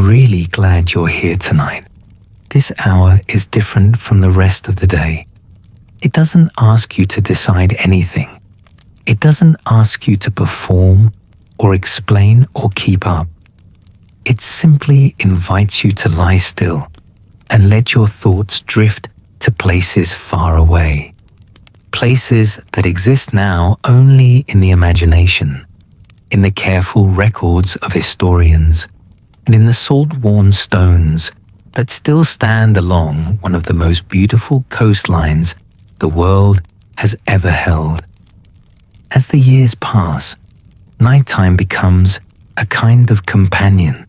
I'm really glad you're here tonight. This hour is different from the rest of the day. It doesn't ask you to decide anything. It doesn't ask you to perform or explain or keep up. It simply invites you to lie still and let your thoughts drift to places far away. Places that exist now only in the imagination, in the careful records of historians, and in the salt-worn stones that still stand along one of the most beautiful coastlines the world has ever held. As the years pass, nighttime becomes a kind of companion,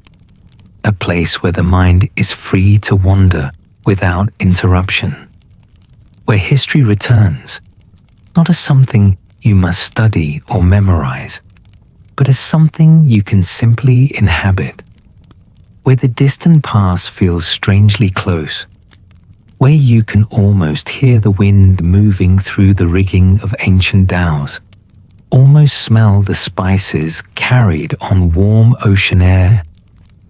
a place where the mind is free to wander without interruption, where history returns, not as something you must study or memorize, but as something you can simply inhabit, where the distant past feels strangely close, where you can almost hear the wind moving through the rigging of ancient dhows, almost smell the spices carried on warm ocean air,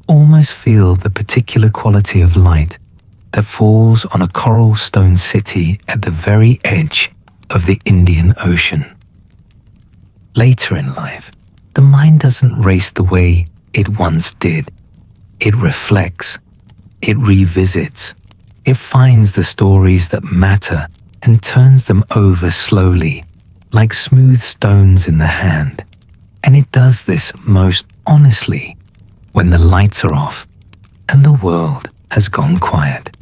almost feel the particular quality of light that falls on a coral stone city at the very edge of the Indian Ocean. Later in life, the mind doesn't race the way it once did. It reflects, it revisits, it finds the stories that matter and turns them over slowly, like smooth stones in the hand. And it does this most honestly when the lights are off and the world has gone quiet.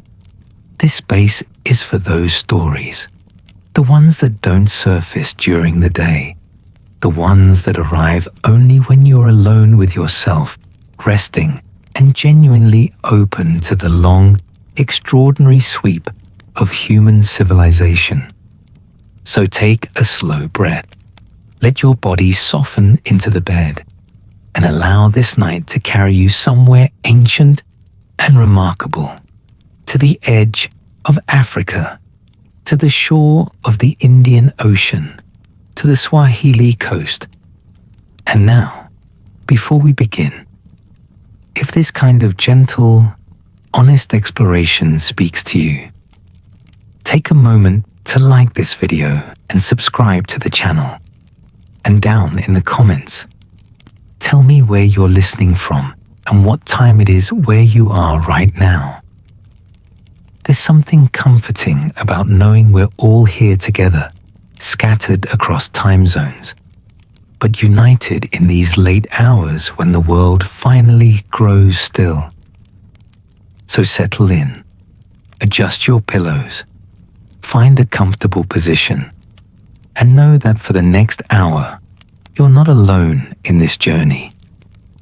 This space is for those stories, the ones that don't surface during the day, the ones that arrive only when you're alone with yourself, resting and genuinely open to the long, extraordinary sweep of human civilization. So take a slow breath. Let your body soften into the bed and allow this night to carry you somewhere ancient and remarkable, to the edge of Africa, to the shore of the Indian Ocean, to the Swahili coast. And now, before we begin, if this kind of gentle, honest exploration speaks to you, take a moment to like this video and subscribe to the channel. And down in the comments, tell me where you're listening from and what time it is where you are right now. There's something comforting about knowing we're all here together, scattered across time zones, but united in these late hours when the world finally grows still. So settle in, adjust your pillows, find a comfortable position, and know that for the next hour, you're not alone in this journey.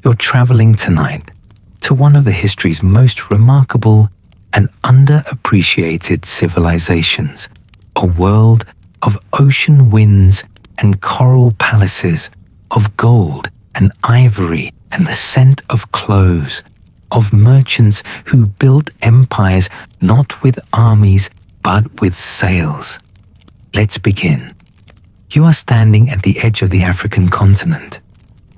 You're traveling tonight to one of the history's most remarkable and underappreciated civilizations, a world of ocean winds and coral palaces, of gold and ivory and the scent of cloves, of merchants who built empires not with armies but with sails. Let's begin. You are standing at the edge of the African continent.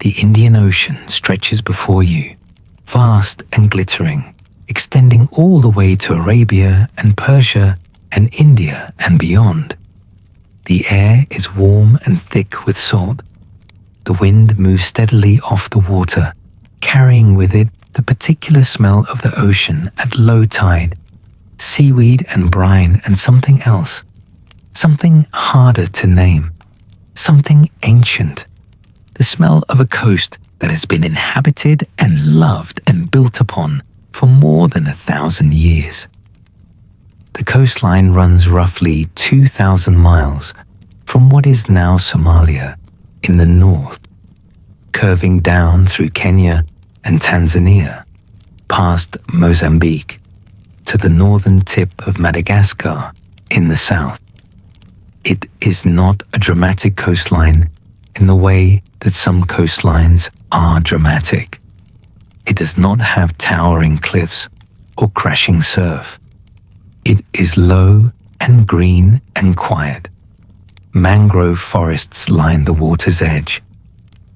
The Indian Ocean stretches before you, vast and glittering, extending all the way to Arabia and Persia and India and beyond. The air is warm and thick with salt. The wind moves steadily off the water, carrying with it the particular smell of the ocean at low tide, seaweed and brine and something else, something harder to name, something ancient, the smell of a coast that has been inhabited and loved and built upon for more than 1,000 years. The coastline runs roughly 2,000 miles from what is now Somalia in the north, curving down through Kenya and Tanzania, past Mozambique, to the northern tip of Madagascar in the south. It is not a dramatic coastline in the way that some coastlines are dramatic. It does not have towering cliffs or crashing surf. It is low and green and quiet. Mangrove forests line the water's edge.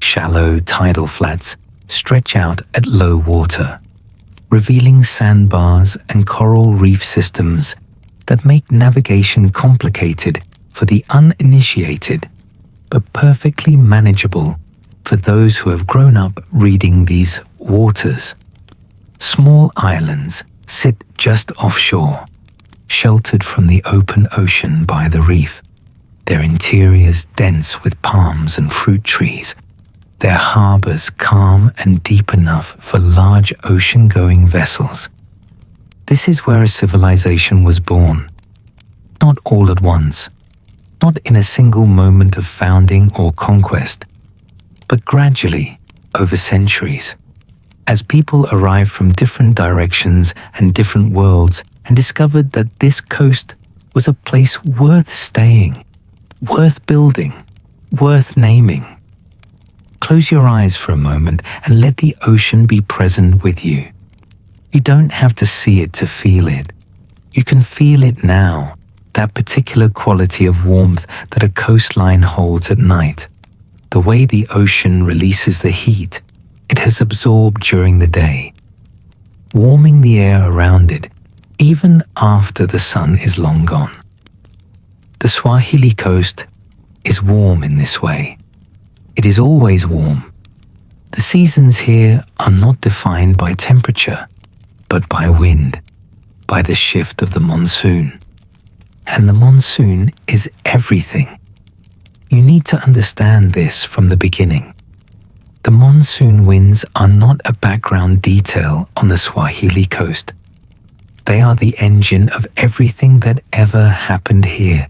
Shallow tidal flats stretch out at low water. revealing sandbars and coral reef systems that make navigation complicated for the uninitiated, but perfectly manageable for those who have grown up reading these waters. Small islands sit just offshore, sheltered from the open ocean by the reef, their interiors dense with palms and fruit trees, their harbors calm and deep enough for large ocean-going vessels. This is where a civilization was born, not all at once, not in a single moment of founding or conquest, but gradually over centuries, as people arrived from different directions and different worlds and discovered that this coast was a place worth staying, worth building, worth naming. Close your eyes for a moment and let the ocean be present with you. You don't have to see it to feel it. You can feel it now, that particular quality of warmth that a coastline holds at night. The way the ocean releases the heat it has absorbed during the day, warming the air around it even after the sun is long gone. The Swahili coast is warm in this way. It is always warm. The seasons here are not defined by temperature, but by wind, by the shift of the monsoon. And the monsoon is everything. You need to understand this from the beginning. The monsoon winds are not a background detail on the Swahili coast. They are the engine of everything that ever happened here.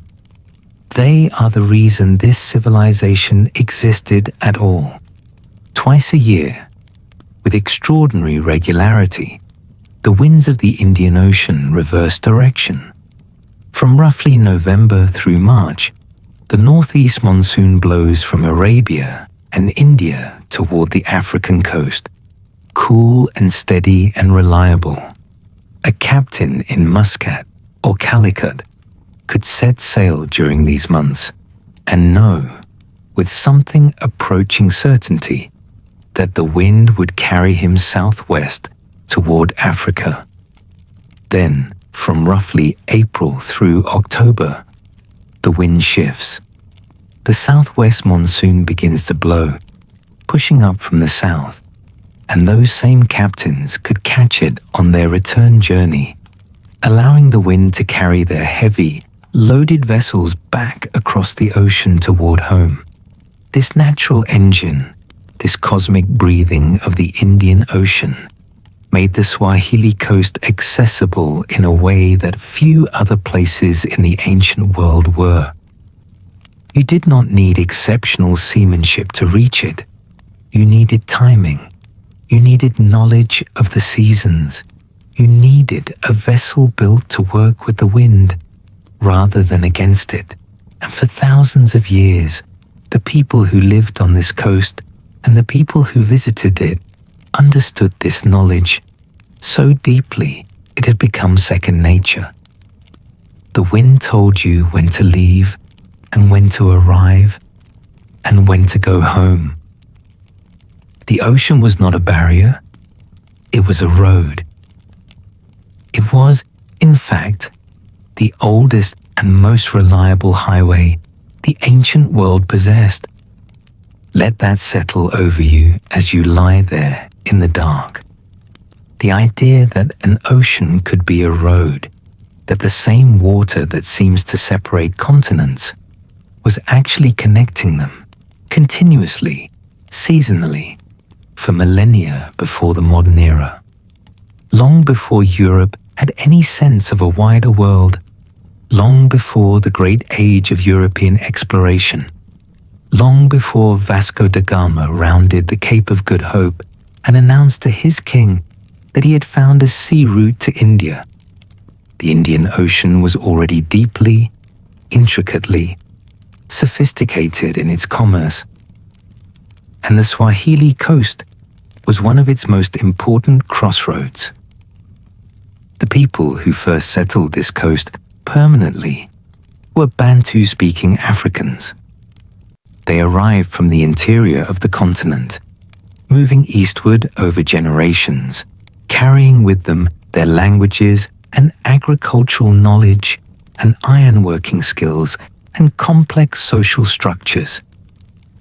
They are the reason this civilization existed at all. Twice a year, with extraordinary regularity, the winds of the Indian Ocean reverse direction. From roughly November through March, the northeast monsoon blows from Arabia and India toward the African coast, cool and steady and reliable. A captain in Muscat or Calicut could set sail during these months and know, with something approaching certainty, that the wind would carry him southwest toward Africa. Then, from roughly April through October, the wind shifts. The southwest monsoon begins to blow, pushing up from the south, and those same captains could catch it on their return journey, allowing the wind to carry their heavy, loaded vessels back across the ocean toward home. This natural engine, this cosmic breathing of the Indian Ocean, made the Swahili coast accessible in a way that few other places in the ancient world were. You did not need exceptional seamanship to reach it. You needed timing. You needed knowledge of the seasons. You needed a vessel built to work with the wind rather than against it. And for thousands of years, the people who lived on this coast and the people who visited it understood this knowledge so deeply it had become second nature. The wind told you when to leave and when to arrive and when to go home. The ocean was not a barrier, it was a road. It was, in fact, the oldest and most reliable highway the ancient world possessed. Let that settle over you as you lie there in the dark. The idea that an ocean could be a road, that the same water that seems to separate continents was actually connecting them, continuously, seasonally, for millennia before the modern era. Long before Europe had any sense of a wider world, long before the great age of European exploration, long before Vasco da Gama rounded the Cape of Good Hope and announced to his king that he had found a sea route to India. The Indian Ocean was already deeply, intricately, sophisticated in its commerce, and the Swahili coast was one of its most important crossroads. The people who first settled this coast permanently were Bantu-speaking Africans. They arrived from the interior of the continent, moving eastward over generations, carrying with them their languages and agricultural knowledge and ironworking skills and complex social structures.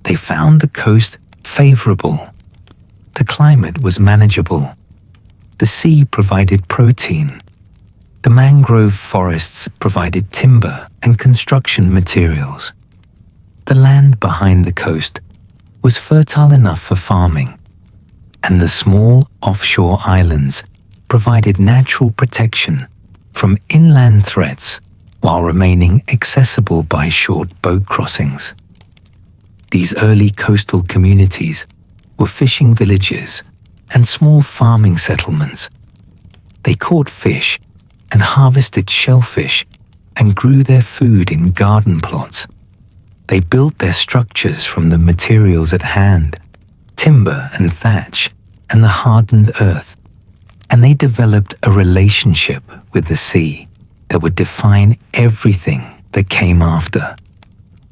They found the coast favorable. The climate was manageable. The sea provided protein. The mangrove forests provided timber and construction materials. The land behind the coast was fertile enough for farming, and the small offshore islands provided natural protection from inland threats while remaining accessible by short boat crossings. These early coastal communities were fishing villages and small farming settlements. They caught fish and harvested shellfish and grew their food in garden plots. They built their structures from the materials at hand, timber and thatch and the hardened earth, and they developed a relationship with the sea that would define everything that came after.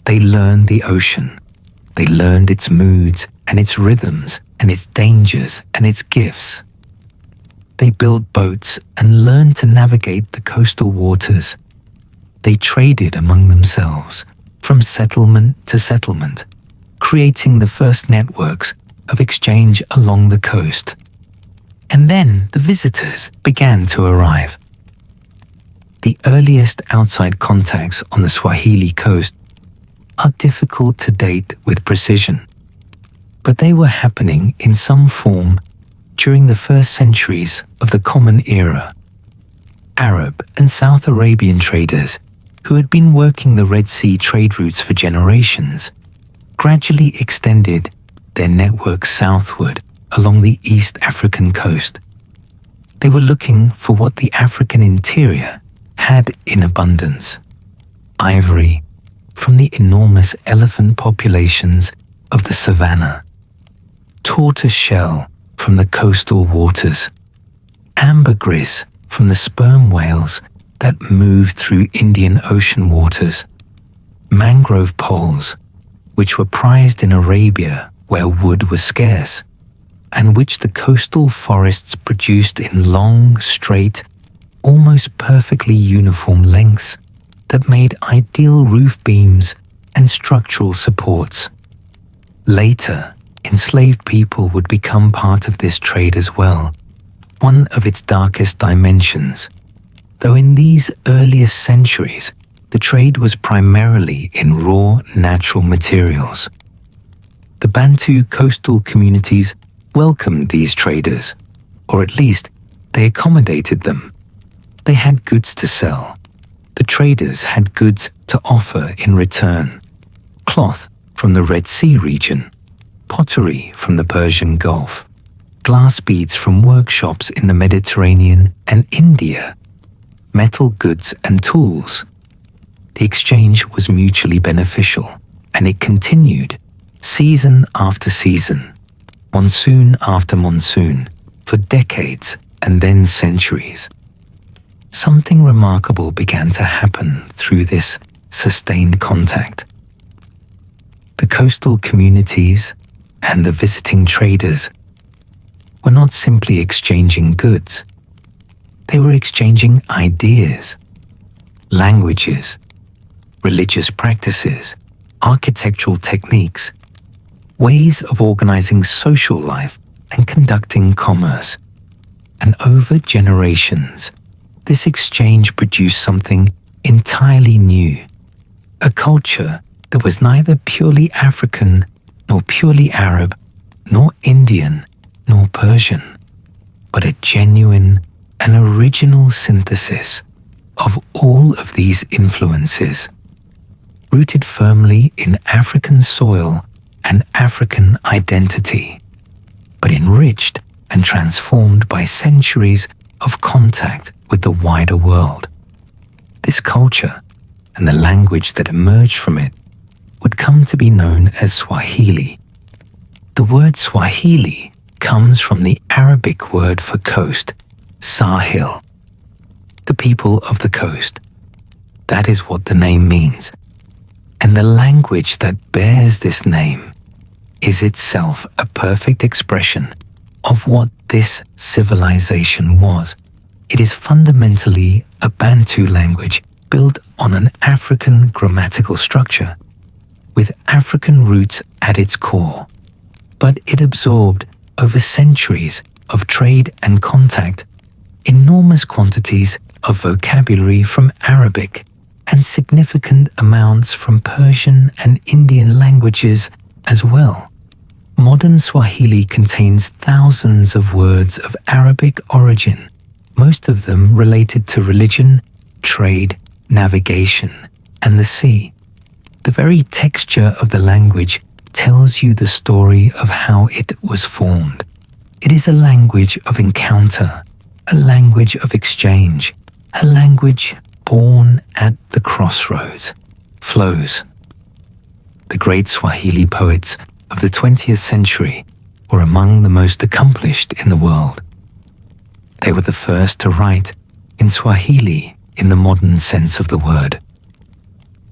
They learned the ocean. They learned its moods and its rhythms and its dangers and its gifts. They built boats and learned to navigate the coastal waters. They traded among themselves from settlement to settlement, creating the first networks of exchange along the coast. And then the visitors began to arrive. The earliest outside contacts on the Swahili coast are difficult to date with precision, but they were happening in some form during the first centuries of the Common Era. Arab and South Arabian traders who had been working the Red Sea trade routes for generations gradually extended their network southward along the East African coast. They were looking for what the African interior had in abundance: ivory from the enormous elephant populations of the savannah, tortoise shell from the coastal waters, ambergris from the sperm whales that moved through Indian Ocean waters, mangrove poles, which were prized in Arabia where wood was scarce, and which the coastal forests produced in long, straight, almost perfectly uniform lengths that made ideal roof beams and structural supports. Later, enslaved people would become part of this trade as well, one of its darkest dimensions. Though in these earliest centuries, the trade was primarily in raw natural materials. The Bantu coastal communities welcomed these traders, or at least they accommodated them. They had goods to sell. The traders had goods to offer in return: cloth from the Red Sea region, pottery from the Persian Gulf, glass beads from workshops in the Mediterranean and India, metal goods and tools. The exchange was mutually beneficial, and it continued season after season, monsoon after monsoon, for decades and then centuries. Something remarkable began to happen through this sustained contact. The coastal communities and the visiting traders were not simply exchanging goods. They were exchanging ideas, languages, religious practices, architectural techniques, ways of organizing social life and conducting commerce. And over generations, this exchange produced something entirely new, a culture that was neither purely African, nor purely Arab, nor Indian, nor Persian, but a genuine and original synthesis of all of these influences, rooted firmly in African soil and African identity, but enriched and transformed by centuries of contact with the wider world. This culture and the language that emerged from it would come to be known as Swahili. The word Swahili comes from the Arabic word for coast, Sahil, the people of the coast. That is what the name means. And the language that bears this name is itself a perfect expression of what this civilization was. It is fundamentally a Bantu language built on an African grammatical structure, with African roots at its core. But it absorbed, over centuries of trade and contact, enormous quantities of vocabulary from Arabic and significant amounts from Persian and Indian languages as well. Modern Swahili contains thousands of words of Arabic origin, most of them related to religion, trade, navigation, and the sea. The very texture of the language tells you the story of how it was formed. It is a language of encounter, a language of exchange, a language born at the crossroads. Flows. The great Swahili poets of the 20th century were among the most accomplished in the world. They were the first to write in Swahili in the modern sense of the word.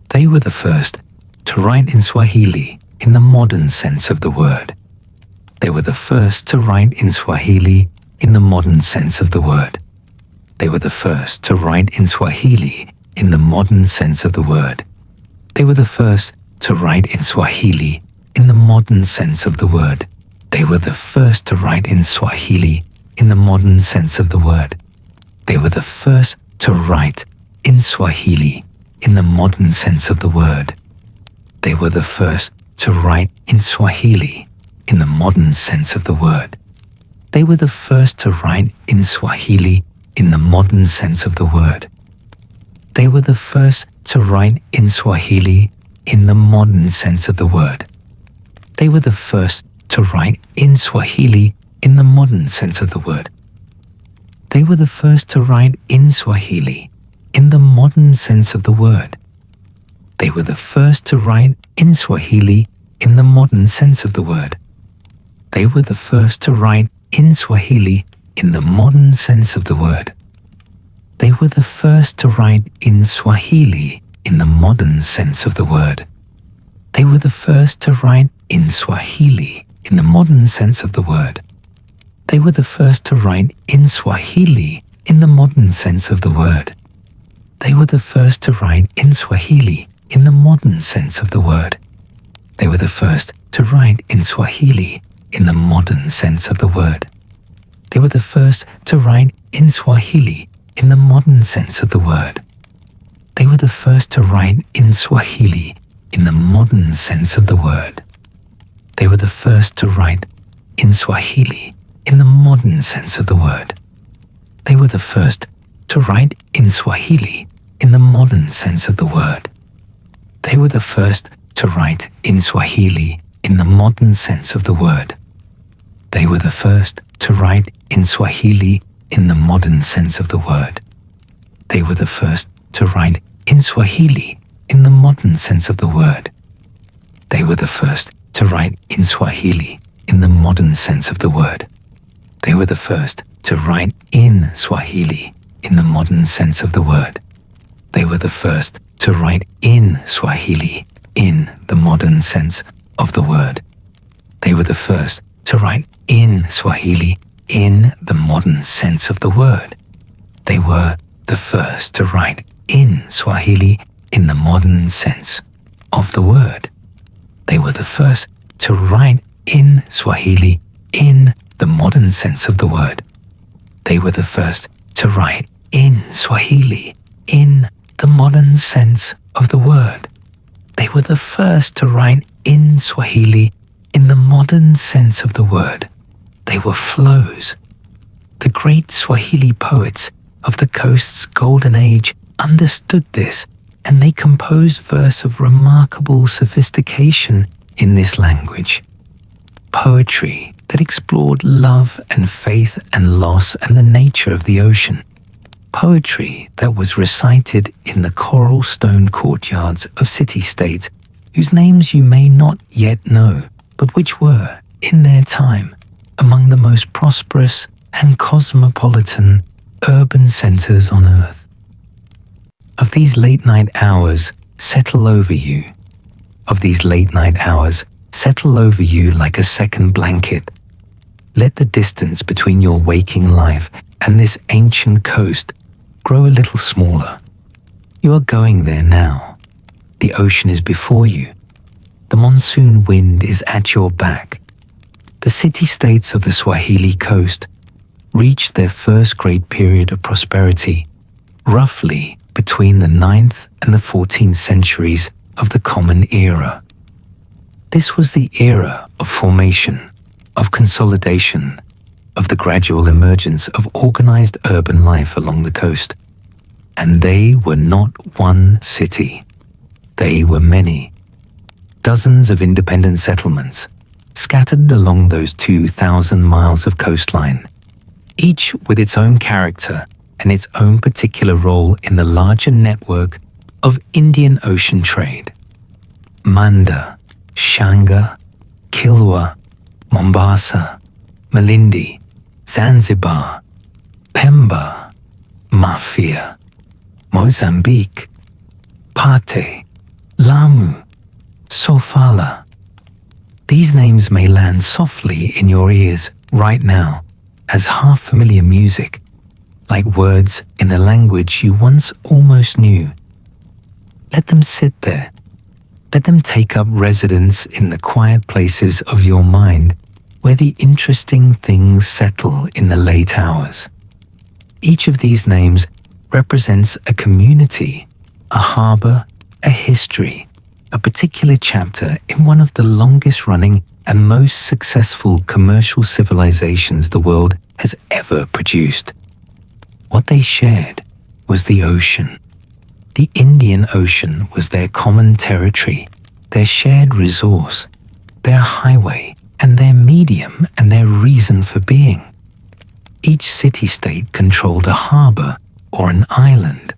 They were the first to write in Swahili in the modern sense of the word. They were the first to write in Swahili in the modern sense of the word. They were the first to write in Swahili in the modern sense of the word. They were the first to write in Swahili in the modern sense of the word. They were the first to write in Swahili in the modern sense of the word. They were the first to write in Swahili in the modern sense of the word. They were the first to write in Swahili in the modern sense of the word. They were the first to write in Swahili in the modern sense of the word. They were the first to write in Swahili in the modern sense of the word. They were the first to write in Swahili in the modern sense of the word. They were the first to write in Swahili in the modern sense of the word. They were the first to write in Swahili in the modern sense of the word. They were the first to write in Swahili in the modern sense of the word. They were the first to write in Swahili in the modern sense of the word. They were the first to write in Swahili in the modern sense of the word. They were the first to write in Swahili in the modern sense of the word. They were the first to write in Swahili in the modern sense of the word. They were the first to write in Swahili in the modern sense of the word. They were the first to write in Swahili in the modern sense of the word. They were the first to write in Swahili in the modern sense of the word. They were the first to write in Swahili in the modern sense of the word. They were the first to write in Swahili in the modern sense of the word. They were the first to write in Swahili in the modern sense of the word. They were the first to write in Swahili in the modern sense of the word. They were the first to write in Swahili in the modern sense of the word. They were the first to write in Swahili in the modern sense of the word. They were the first to write in Swahili in the modern sense of the word. They were the first to write in Swahili in the modern sense of the word. They were the first to write in Swahili in the modern sense of the word. They were the first to write in Swahili in the modern sense of the word. They were the first to write in Swahili in the modern sense of the word. They were the first to write in Swahili in the modern sense of the word. They were the first to write in Swahili in the modern sense of the word. They were flows. The great Swahili poets of the coast's golden age understood this, and they composed verse of remarkable sophistication in this language. Poetry that explored love and faith and loss and the nature of the ocean. Poetry that was recited in the coral stone courtyards of city-states whose names you may not yet know, but which were, in their time, among the most prosperous and cosmopolitan urban centers on earth. Of these late-night hours settle over you. Of these late-night hours settle over you like a second blanket. let the distance between your waking life and this ancient coast grow a little smaller. You are going there now. The ocean is before you. The monsoon wind is at your back. The city-states of the Swahili coast reached their first great period of prosperity roughly between the 9th and the 14th centuries of the Common Era. This was the era of formation, of consolidation, of the gradual emergence of organized urban life along the coast. And they were not one city. They were many. Dozens of independent settlements scattered along those 2,000 miles of coastline, each with its own character and its own particular role in the larger network of Indian Ocean trade. Manda, Shanga, Kilwa, Mombasa, Malindi, Zanzibar, Pemba, Mafia, Mozambique, Pate, Lamu, Sofala. These names may land softly in your ears right now as half-familiar music, like words in a language you once almost knew. Let them sit there. Let them take up residence in the quiet places of your mind where the interesting things settle in the late hours. Each of these names represents a community, a harbor, a history, a particular chapter in one of the longest-running and most successful commercial civilizations the world has ever produced. What they shared was the ocean. The Indian Ocean was their common territory, their shared resource, their highway, and their medium and their reason for being. Each city-state controlled a harbor or an island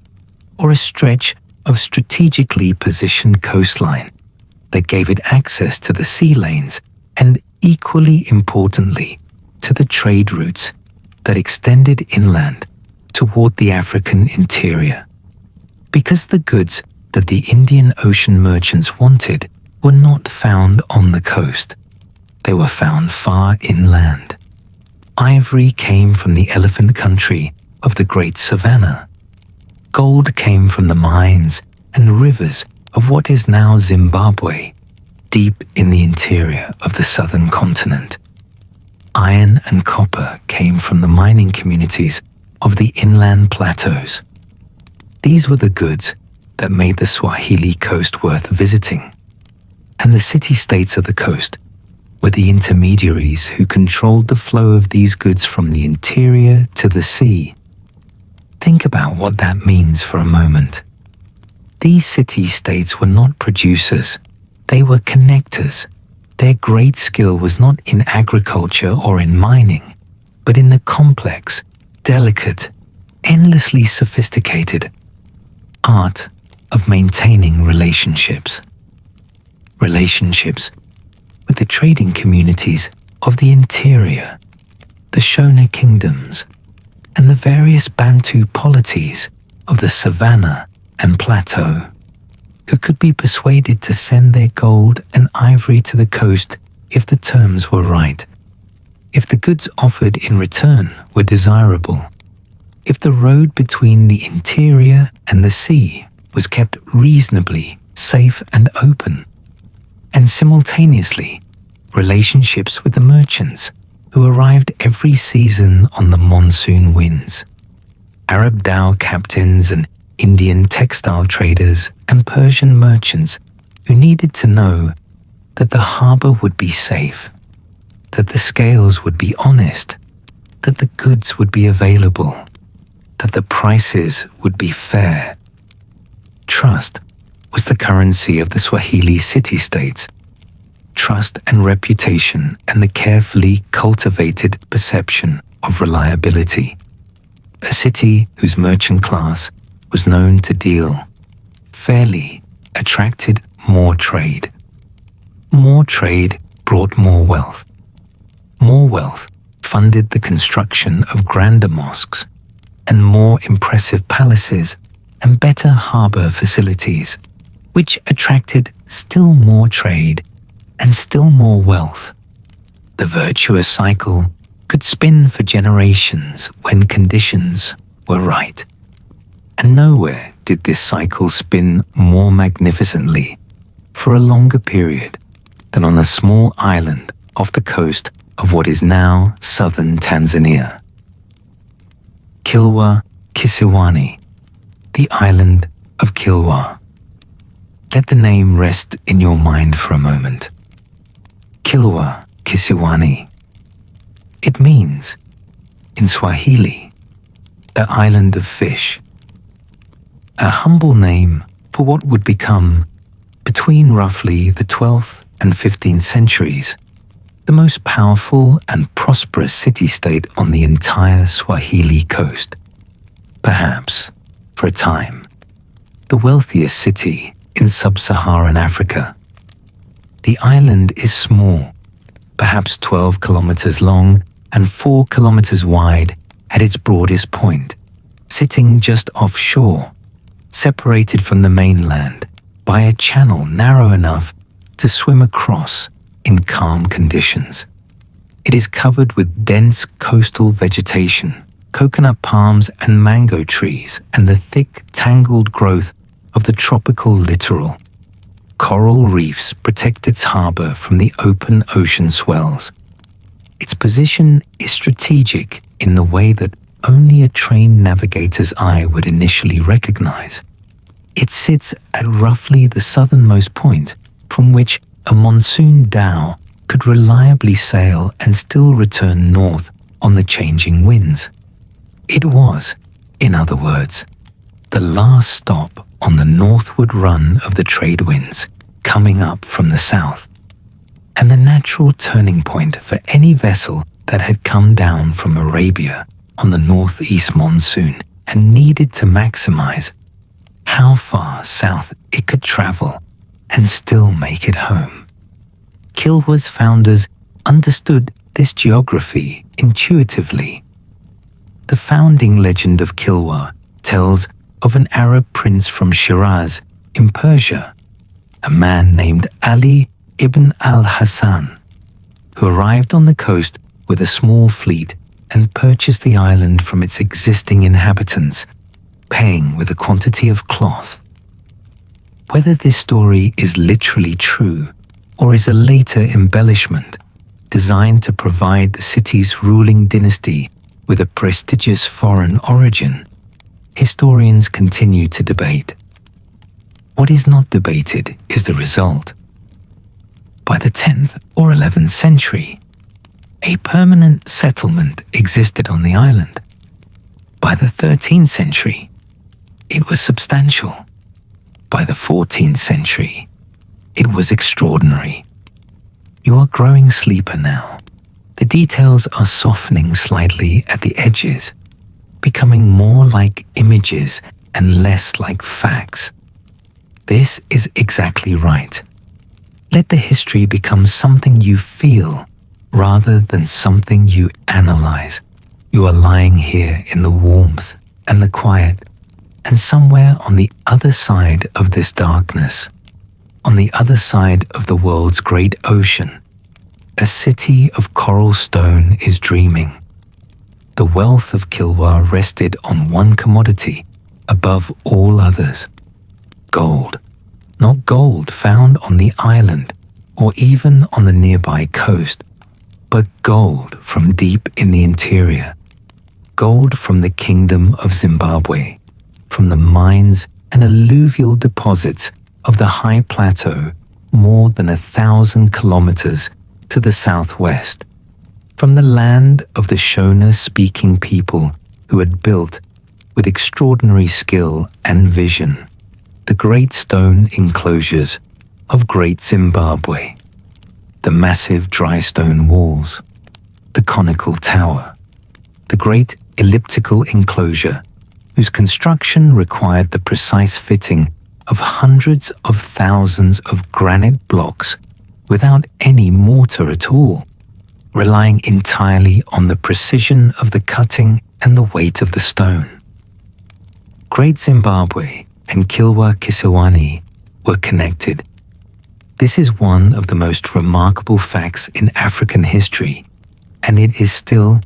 or a stretch of strategically positioned coastline that gave it access to the sea lanes and, equally importantly, to the trade routes that extended inland toward the African interior. Because the goods that the Indian Ocean merchants wanted were not found on the coast. They were found far inland. Ivory came from the elephant country of the Great Savannah. Gold came from the mines and rivers of what is now Zimbabwe, deep in the interior of the southern continent. Iron and copper came from the mining communities of the inland plateaus. These were the goods that made the Swahili coast worth visiting, and the city-states of the coast were the intermediaries who controlled the flow of these goods from the interior to the sea. Think about what that means for a moment. These city-states were not producers, they were connectors. Their great skill was not in agriculture or in mining, but in the complex, delicate, endlessly sophisticated art of maintaining relationships. Relationships with the trading communities of the interior, the Shona kingdoms, and the various Bantu polities of the savannah and plateau, who could be persuaded to send their gold and ivory to the coast if the terms were right, if the goods offered in return were desirable, if the road between the interior and the sea was kept reasonably safe and open, and simultaneously relationships with the merchants who arrived every season on the monsoon winds, Arab dhow captains and Indian textile traders and Persian merchants who needed to know that the harbor would be safe, that the scales would be honest, that the goods would be available, that the prices would be fair. Trust was the currency of the Swahili city-states. Trust and reputation and the carefully cultivated perception of reliability. A city whose merchant class was known to deal fairly attracted more trade. More trade brought more wealth. More wealth funded the construction of grander mosques and more impressive palaces and better harbor facilities, which attracted still more trade and still more wealth. The virtuous cycle could spin for generations when conditions were right. And nowhere did this cycle spin more magnificently for a longer period than on a small island off the coast of what is now southern Tanzania. Kilwa, Kisuani, the island of Kilwa. Let the name rest in your mind for a moment. Kilwa, Kisuani. It means, in Swahili, the island of fish. A humble name for what would become, between roughly the 12th and 15th centuries, the most powerful and prosperous city-state on the entire Swahili coast. Perhaps, for a time, the wealthiest city in sub-Saharan Africa. The island is small, perhaps 12 kilometers long and 4 kilometers wide at its broadest point, sitting just offshore, separated from the mainland by a channel narrow enough to swim across in calm conditions. It is covered with dense coastal vegetation, coconut palms and mango trees, and the thick, tangled growth of the tropical littoral. Coral reefs protect its harbor from the open ocean swells. Its position is strategic in the way that only a trained navigator's eye would initially recognize. It sits at roughly the southernmost point from which a monsoon dhow could reliably sail and still return north on the changing winds. It was, in other words, the last stop on the northward run of the trade winds coming up from the south, and the natural turning point for any vessel that had come down from Arabia on the northeast monsoon and needed to maximize how far south it could travel and still make it home. Kilwa's founders understood this geography intuitively. The founding legend of Kilwa tells of an Arab prince from Shiraz in Persia, a man named Ali ibn al-Hassan, who arrived on the coast with a small fleet and purchased the island from its existing inhabitants, paying with a quantity of cloth. Whether this story is literally true or is a later embellishment designed to provide the city's ruling dynasty with a prestigious foreign origin, historians continue to debate. What is not debated is the result. By the 10th or 11th century, a permanent settlement existed on the island. By the 13th century, it was substantial. By the 14th century, it was extraordinary. You are growing sleeper now. The details are softening slightly at the edges, becoming more like images and less like facts. This is exactly right. Let the history become something you feel rather than something you analyze. You are lying here in the warmth and the quiet, and somewhere on the other side of this darkness, on the other side of the world's great ocean, a city of coral stone is dreaming. The wealth of Kilwa rested on one commodity above all others: gold. Not gold found on the island or even on the nearby coast, but gold from deep in the interior. Gold from the Kingdom of Zimbabwe, from the mines and alluvial deposits of the high plateau more than 1,000 kilometers to the southwest, from the land of the Shona-speaking people who had built, with extraordinary skill and vision, the great stone enclosures of Great Zimbabwe, the massive dry stone walls, the conical tower, the great elliptical enclosure whose construction required the precise fitting of hundreds of thousands of granite blocks without any mortar at all, relying entirely on the precision of the cutting and the weight of the stone. Great Zimbabwe and Kilwa Kisuani were connected. This is one of the most remarkable facts in African history. and it is still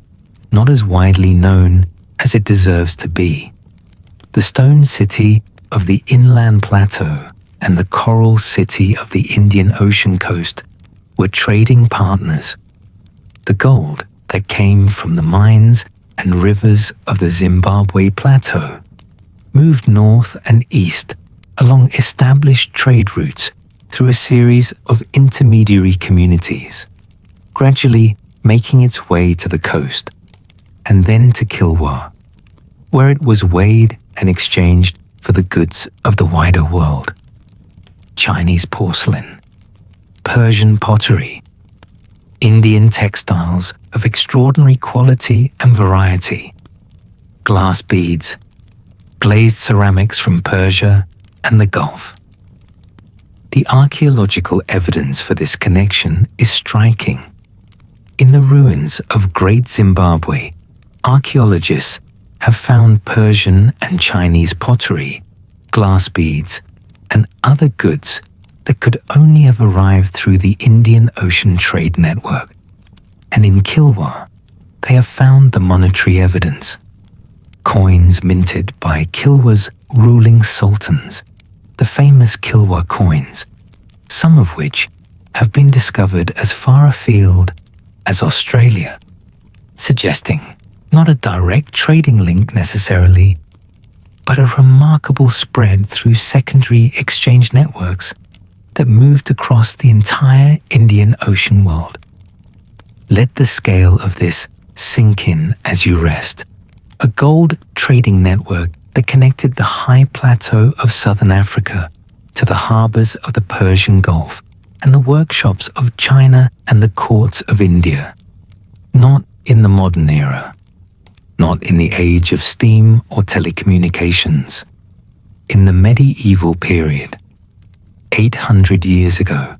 not as widely known as it deserves to be. The stone city of the inland plateau and the coral city of the Indian Ocean coast were trading partners. The gold that came from the mines and rivers of the Zimbabwe plateau moved north and east along established trade routes through a series of intermediary communities, gradually making its way to the coast, and then to Kilwa, where it was weighed and exchanged for the goods of the wider world. Chinese porcelain, Persian pottery, Indian textiles of extraordinary quality and variety, glass beads, glazed ceramics from Persia and the Gulf. The archaeological evidence for this connection is striking. In the ruins of Great Zimbabwe, archaeologists have found Persian and Chinese pottery, glass beads, and other goods that could only have arrived through the Indian Ocean trade network. And in Kilwa, they have found the monetary evidence. Coins minted by Kilwa's ruling sultans, the famous Kilwa coins, some of which have been discovered as far afield as Australia, suggesting not a direct trading link necessarily, but a remarkable spread through secondary exchange networks that moved across the entire Indian Ocean world. Let the scale of this sink in as you rest. A gold trading network that connected the high plateau of southern Africa to the harbors of the Persian Gulf and the workshops of China and the courts of India. Not in the modern era, not in the age of steam or telecommunications. In the medieval period, 800 years ago,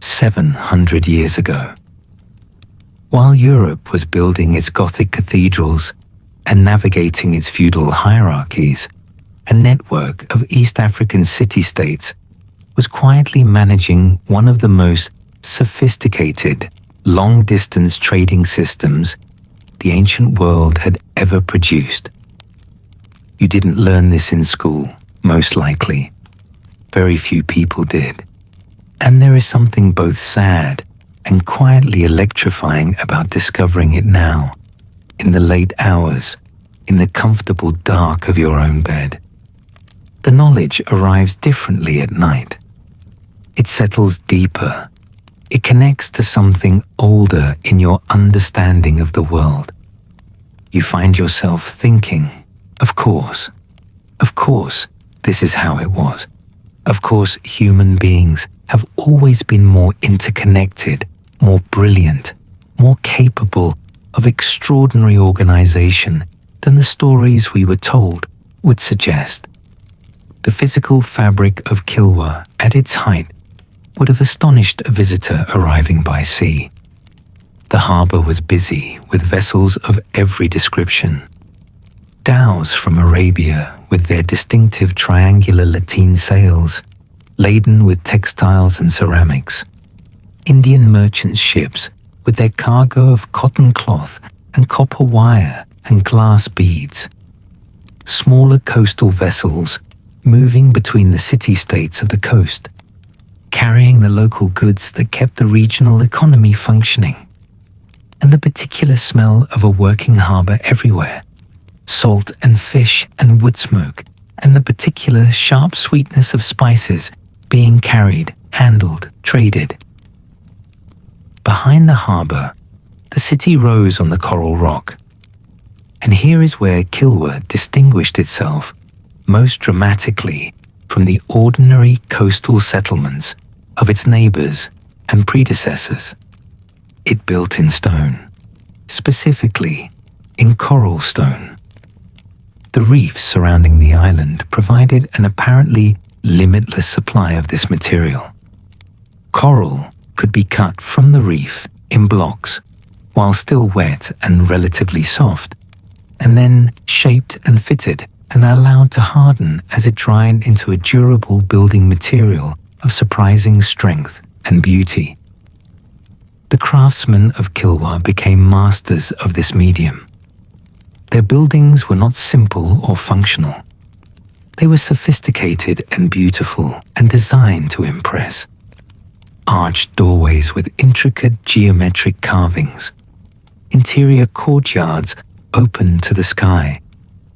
700 years ago. While Europe was building its Gothic cathedrals and navigating its feudal hierarchies, a network of East African city-states was quietly managing one of the most sophisticated, long-distance trading systems the ancient world had ever produced. You didn't learn this in school, most likely. Very few people did. And there is something both sad and quietly electrifying about discovering it now, in the late hours, in the comfortable dark of your own bed. The knowledge arrives differently at night. It settles deeper. It connects to something older in your understanding of the world. You find yourself thinking, of course, this is how it was. Of course, human beings have always been more interconnected, more brilliant, more capable of extraordinary organization than the stories we were told would suggest. The physical fabric of Kilwa at its height would have astonished a visitor arriving by sea. The harbor was busy with vessels of every description. Dhows from Arabia with their distinctive triangular lateen sails, laden with textiles and ceramics. Indian merchant ships with their cargo of cotton cloth and copper wire and glass beads. Smaller coastal vessels moving between the city-states of the coast, carrying the local goods that kept the regional economy functioning. And the particular smell of a working harbor everywhere, salt and fish and wood smoke, and the particular sharp sweetness of spices being carried, handled, traded. Behind the harbor, the city rose on the coral rock. And here is where Kilwa distinguished itself most dramatically from the ordinary coastal settlements of its neighbors and predecessors. It built in stone, specifically in coral stone. The reefs surrounding the island provided an apparently limitless supply of this material. Coral could be cut from the reef in blocks, while still wet and relatively soft, and then shaped and fitted and allowed to harden as it dried into a durable building material of surprising strength and beauty. The craftsmen of Kilwa became masters of this medium. Their buildings were not simple or functional. They were sophisticated and beautiful and designed to impress. Arched doorways with intricate geometric carvings. Interior courtyards open to the sky,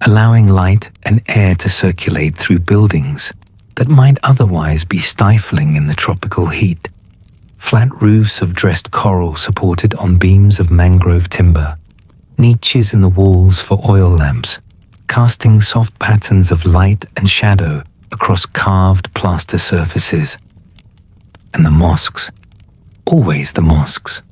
allowing light and air to circulate through buildings that might otherwise be stifling in the tropical heat. Flat roofs of dressed coral supported on beams of mangrove timber, niches in the walls for oil lamps, casting soft patterns of light and shadow across carved plaster surfaces. And the mosques, always the mosques.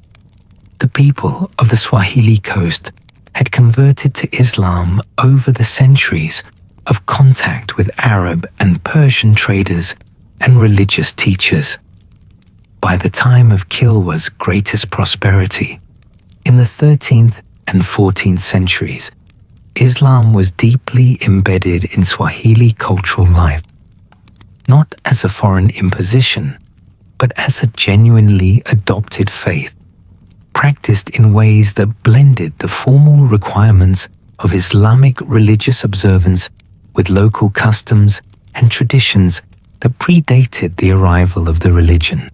The people of the Swahili coast had converted to Islam over the centuries of contact with Arab and Persian traders and religious teachers. By the time of Kilwa's greatest prosperity, in the 13th and 14th centuries, Islam was deeply embedded in Swahili cultural life, not as a foreign imposition, but as a genuinely adopted faith, practiced in ways that blended the formal requirements of Islamic religious observance with local customs and traditions that predated the arrival of the religion.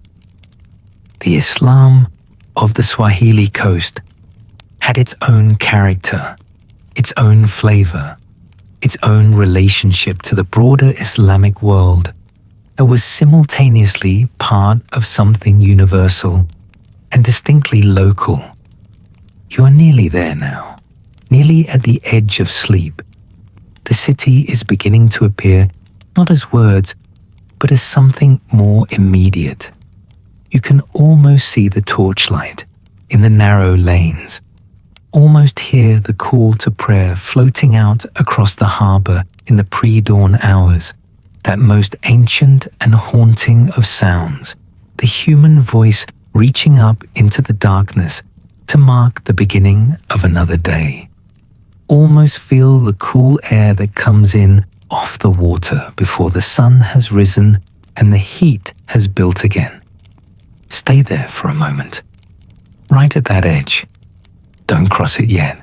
The Islam of the Swahili coast had its own character, its own flavor, its own relationship to the broader Islamic world that was simultaneously part of something universal and distinctly local. You are nearly there now, nearly at the edge of sleep. The city is beginning to appear not as words, but as something more immediate. You can almost see the torchlight in the narrow lanes, almost hear the call to prayer floating out across the harbor in the pre-dawn hours, that most ancient and haunting of sounds, the human voice reaching up into the darkness to mark the beginning of another day. Almost feel the cool air that comes in off the water before the sun has risen and the heat has built again. Stay there for a moment, right at that edge. Don't cross it yet.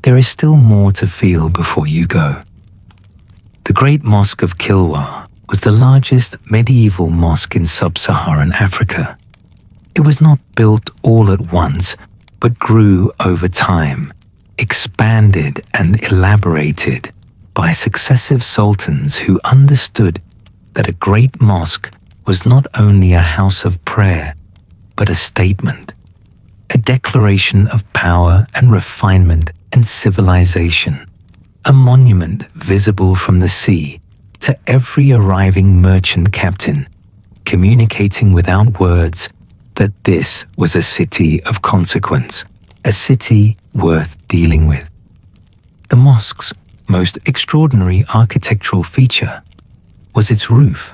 There is still more to feel before you go. The Great Mosque of Kilwa was the largest medieval mosque in sub-Saharan Africa. It was not built all at once, but grew over time, expanded and elaborated by successive sultans who understood that a great mosque was not only a house of prayer, but a statement, a declaration of power and refinement and civilization, a monument visible from the sea to every arriving merchant captain, communicating without words that this was a city of consequence, a city worth dealing with. The mosque's most extraordinary architectural feature was its roof.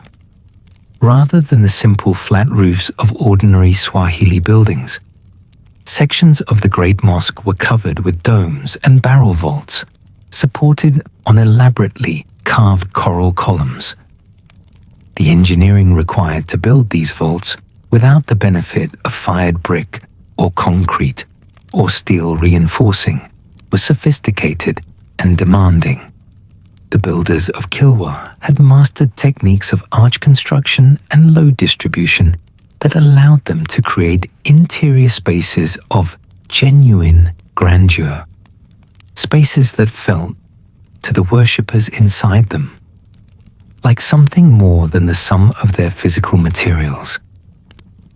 Rather than the simple flat roofs of ordinary Swahili buildings, sections of the Great Mosque were covered with domes and barrel vaults, supported on elaborately carved coral columns. The engineering required to build these vaults without the benefit of fired brick or concrete or steel reinforcing was sophisticated and demanding. The builders of Kilwa had mastered techniques of arch construction and load distribution that allowed them to create interior spaces of genuine grandeur, spaces that felt, to the worshippers inside them, like something more than the sum of their physical materials.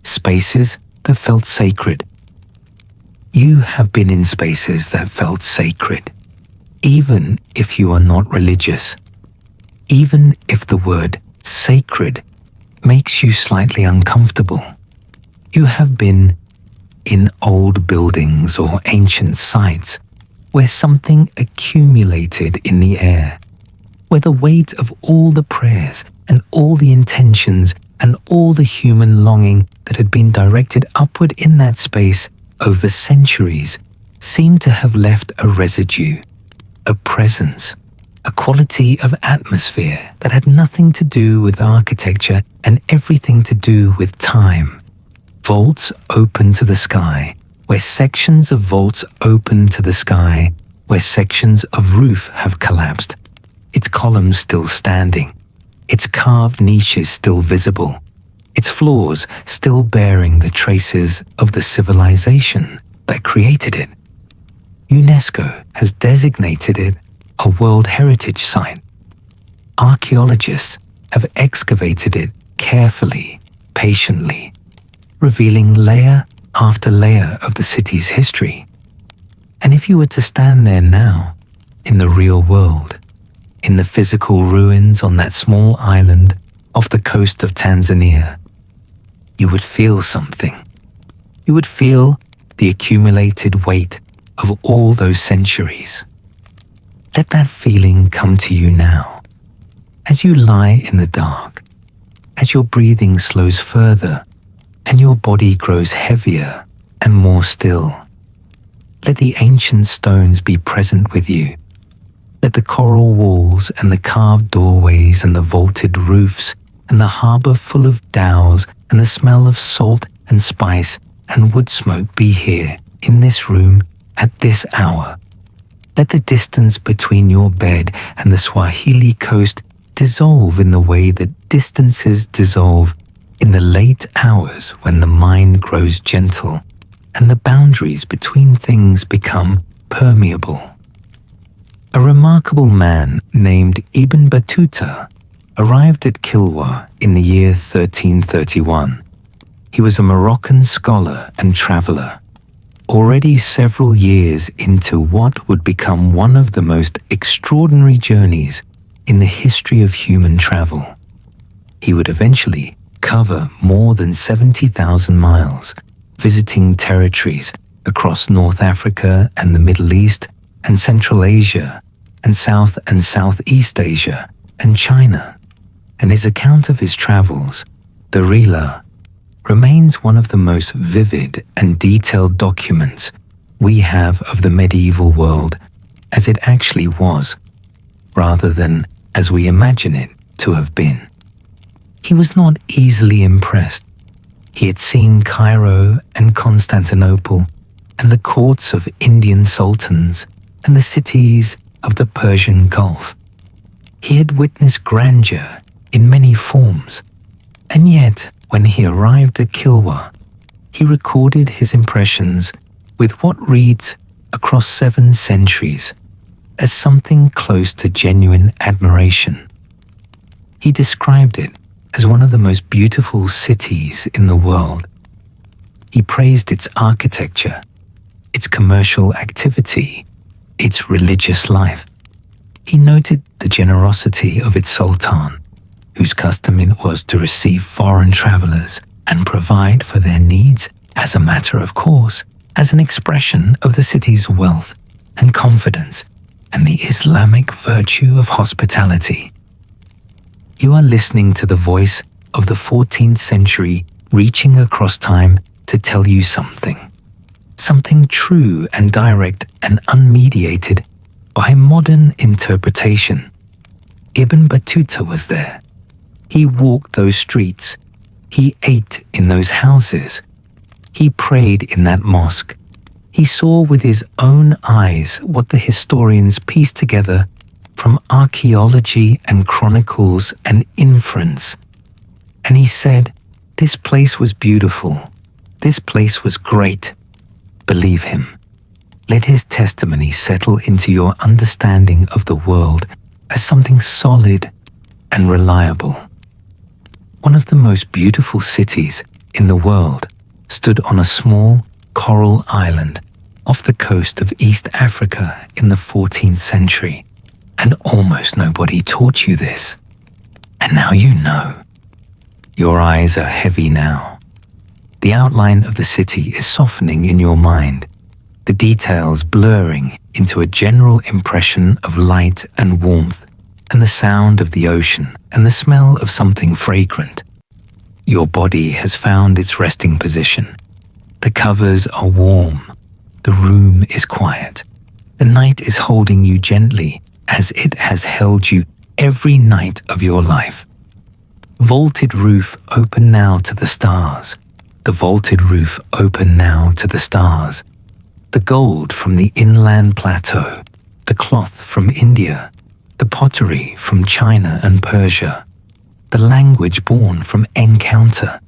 Spaces that felt sacred. You have been in spaces that felt sacred, even if you are not religious, even if the word sacred makes you slightly uncomfortable. You have been in old buildings or ancient sites where something accumulated in the air, where the weight of all the prayers and all the intentions and all the human longing that had been directed upward in that space over centuries seemed to have left a residue, a presence, a quality of atmosphere that had nothing to do with architecture and everything to do with time. Vaults open to the sky, where sections of vaults open to the sky, where sections of roof have collapsed, its columns still standing, its carved niches still visible, its floors still bearing the traces of the civilization that created it. UNESCO has designated it a World Heritage Site. Archaeologists have excavated it carefully, patiently, revealing layer after layer of the city's history. And if you were to stand there now, in the real world, in the physical ruins on that small island off the coast of Tanzania, you would feel something. You would feel the accumulated weight of all those centuries. Let that feeling come to you now, as you lie in the dark, as your breathing slows further and your body grows heavier and more still. Let the ancient stones be present with you. Let the coral walls and the carved doorways and the vaulted roofs and the harbour full of dhows and the smell of salt and spice and wood smoke be here, in this room, at this hour. Let the distance between your bed and the Swahili coast dissolve in the way that distances dissolve in the late hours when the mind grows gentle and the boundaries between things become permeable. A remarkable man named Ibn Battuta arrived at Kilwa in the year 1331. He was a Moroccan scholar and traveller, already several years into what would become one of the most extraordinary journeys in the history of human travel. He would eventually cover more than 70,000 miles, visiting territories across North Africa and the Middle East and Central Asia and South and Southeast Asia and China. And his account of his travels, the Rila, remains one of the most vivid and detailed documents we have of the medieval world as it actually was, rather than as we imagine it to have been. He was not easily impressed. He had seen Cairo and Constantinople and the courts of Indian sultans and the cities of the Persian Gulf. He had witnessed grandeur in many forms, and yet when he arrived at Kilwa, he recorded his impressions with what reads across 7 centuries as something close to genuine admiration. He described it as one of the most beautiful cities in the world. He praised its architecture, its commercial activity, its religious life. He noted the generosity of its sultan, whose custom it was to receive foreign travelers and provide for their needs as a matter of course, as an expression of the city's wealth and confidence and the Islamic virtue of hospitality. You are listening to the voice of the 14th century reaching across time to tell you something true and direct and unmediated by modern interpretation. Ibn Battuta was there. He walked those streets. He ate in those houses. He prayed in that mosque. He saw with his own eyes what the historians pieced together from archaeology and chronicles and inference. And he said, this place was beautiful. This place was great. Believe him. Let his testimony settle into your understanding of the world as something solid and reliable. One of the most beautiful cities in the world stood on a small coral island off the coast of East Africa in the 14th century. And almost nobody taught you this. And now you know. Your eyes are heavy now. The outline of the city is softening in your mind, the details blurring into a general impression of light and warmth, and the sound of the ocean and the smell of something fragrant. Your body has found its resting position. The covers are warm. The room is quiet. The night is holding you gently as it has held you every night of your life. Vaulted roof open now to the stars. the vaulted roof open now to the stars, the gold from the inland plateau, the cloth from India, the pottery from China and Persia, the language born from encounter,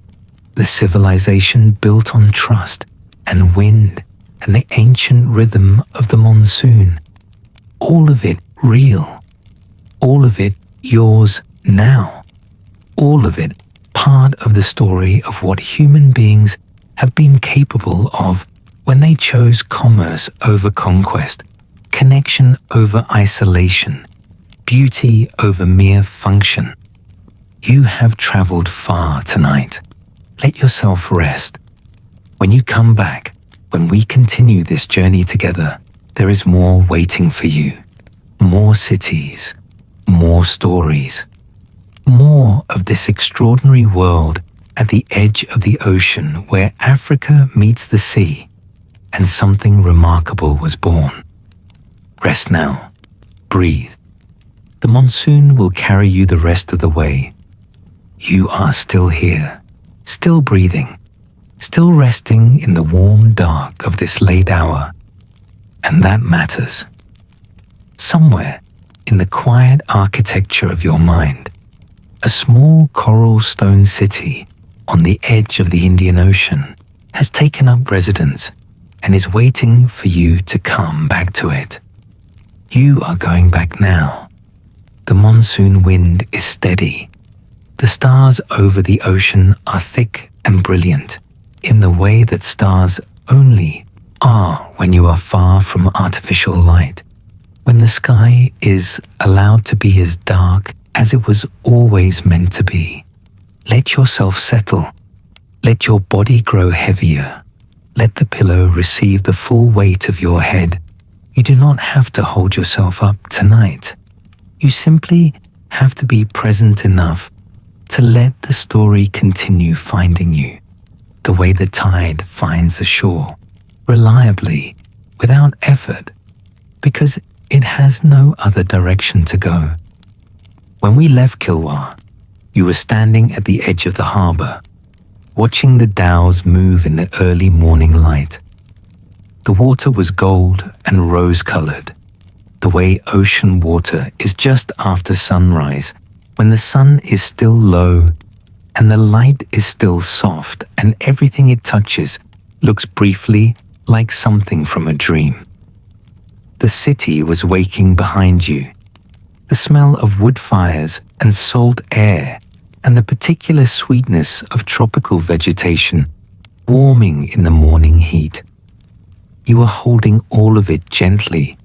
the civilization built on trust and wind and the ancient rhythm of the monsoon. All of it real. All of it yours now. All of it part of the story of what human beings have been capable of when they chose commerce over conquest, connection over isolation, beauty over mere function. You have traveled far tonight. Let yourself rest. When you come back, when we continue this journey together, there is more waiting for you. More cities, more stories, more of this extraordinary world at the edge of the ocean where Africa meets the sea and something remarkable was born. Rest now. Breathe. The monsoon will carry you the rest of the way. You are still here, still breathing, still resting in the warm dark of this late hour. And that matters. Somewhere in the quiet architecture of your mind, a small coral stone city on the edge of the Indian Ocean has taken up residence and is waiting for you to come back to it. You are going back now. The monsoon wind is steady. The stars over the ocean are thick and brilliant in the way that stars only are when you are far from artificial light, when the sky is allowed to be as dark as it was always meant to be. Let yourself settle. Let your body grow heavier. Let the pillow receive the full weight of your head. You do not have to hold yourself up tonight. You simply have to be present enough to let the story continue finding you, the way the tide finds the shore, reliably, without effort, because it has no other direction to go. When we left Kilwa, you were standing at the edge of the harbor, watching the dhows move in the early morning light. The water was gold and rose-colored, the way ocean water is just after sunrise, when the sun is still low and the light is still soft and everything it touches looks briefly like something from a dream. The city was waking behind you. The smell of wood fires and salt air and the particular sweetness of tropical vegetation warming in the morning heat. You are holding all of it gently,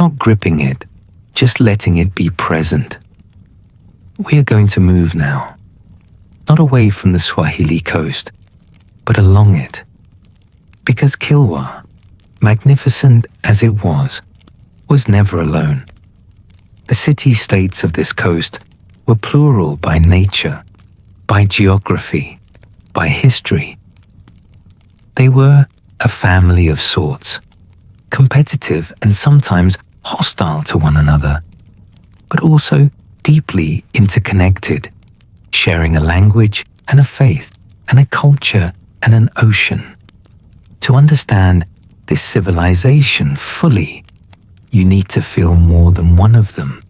not gripping it, just letting it be present. We are going to move now, not away from the Swahili coast, but along it. Because Kilwa, magnificent as it was never alone. The city-states of this coast were plural by nature, by geography, by history. They were a family of sorts, competitive and sometimes hostile to one another, but also deeply interconnected, sharing a language and a faith and a culture and an ocean. To understand this civilization fully, you need to feel more than one of them.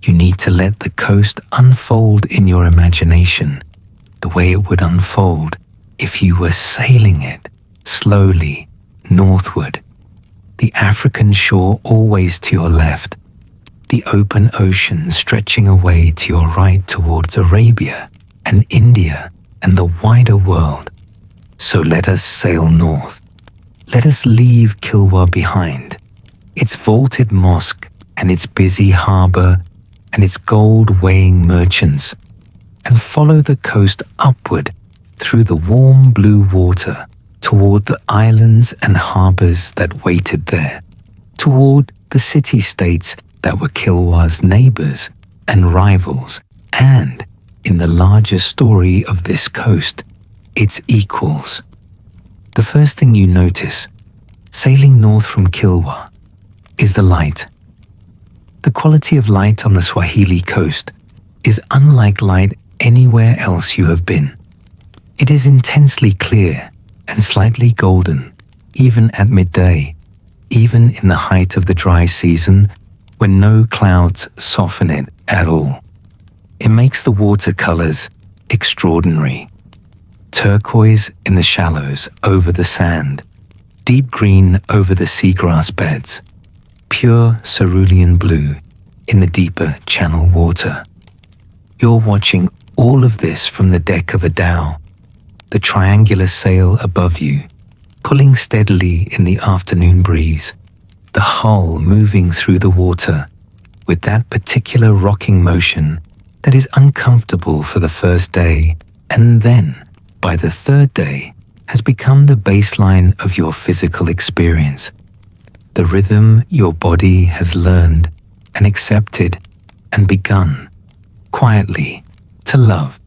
You need to let the coast unfold in your imagination, the way it would unfold if you were sailing it slowly northward. The African shore always to your left, the open ocean stretching away to your right towards Arabia and India and the wider world. So let us sail north. Let us leave Kilwa behind, its vaulted mosque and its busy harbor and its gold-weighing merchants, and follow the coast upward through the warm blue water toward the islands and harbors that waited there, toward the city-states that were Kilwa's neighbors and rivals, and, in the larger story of this coast, its equals. The first thing you notice, sailing north from Kilwa, is the light. The quality of light on the Swahili coast is unlike light anywhere else you have been. It is intensely clear and slightly golden, even at midday, even in the height of the dry season when no clouds soften it at all. It makes the watercolors extraordinary. Turquoise in the shallows over the sand, deep green over the seagrass beds, pure cerulean blue in the deeper channel water. You're watching all of this from the deck of a dhow, the triangular sail above you, pulling steadily in the afternoon breeze, the hull moving through the water with that particular rocking motion that is uncomfortable for the first day and then, by the third day, has become the baseline of your physical experience, the rhythm your body has learned and accepted and begun, quietly, to love.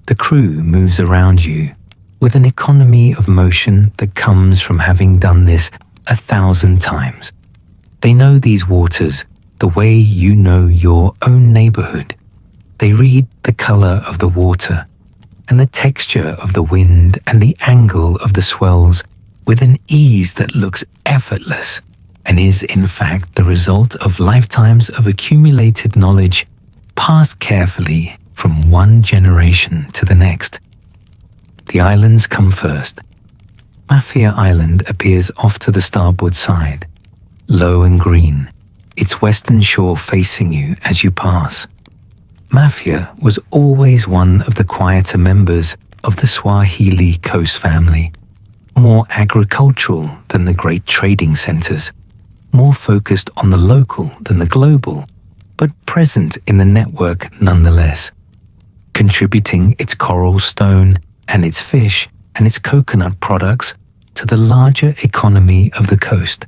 The crew moves around you with an economy of motion that comes from having done this 1,000 times. They know these waters the way you know your own neighborhood. They read the color of the water and the texture of the wind and the angle of the swells with an ease that looks effortless and is in fact the result of lifetimes of accumulated knowledge passed carefully from one generation to the next. The islands come first. Mafia Island appears off to the starboard side, low and green, its western shore facing you as you pass. Mafia was always one of the quieter members of the Swahili Coast family, more agricultural than the great trading centers, more focused on the local than the global, but present in the network nonetheless, contributing its coral stone and its fish and its coconut products to the larger economy of the coast.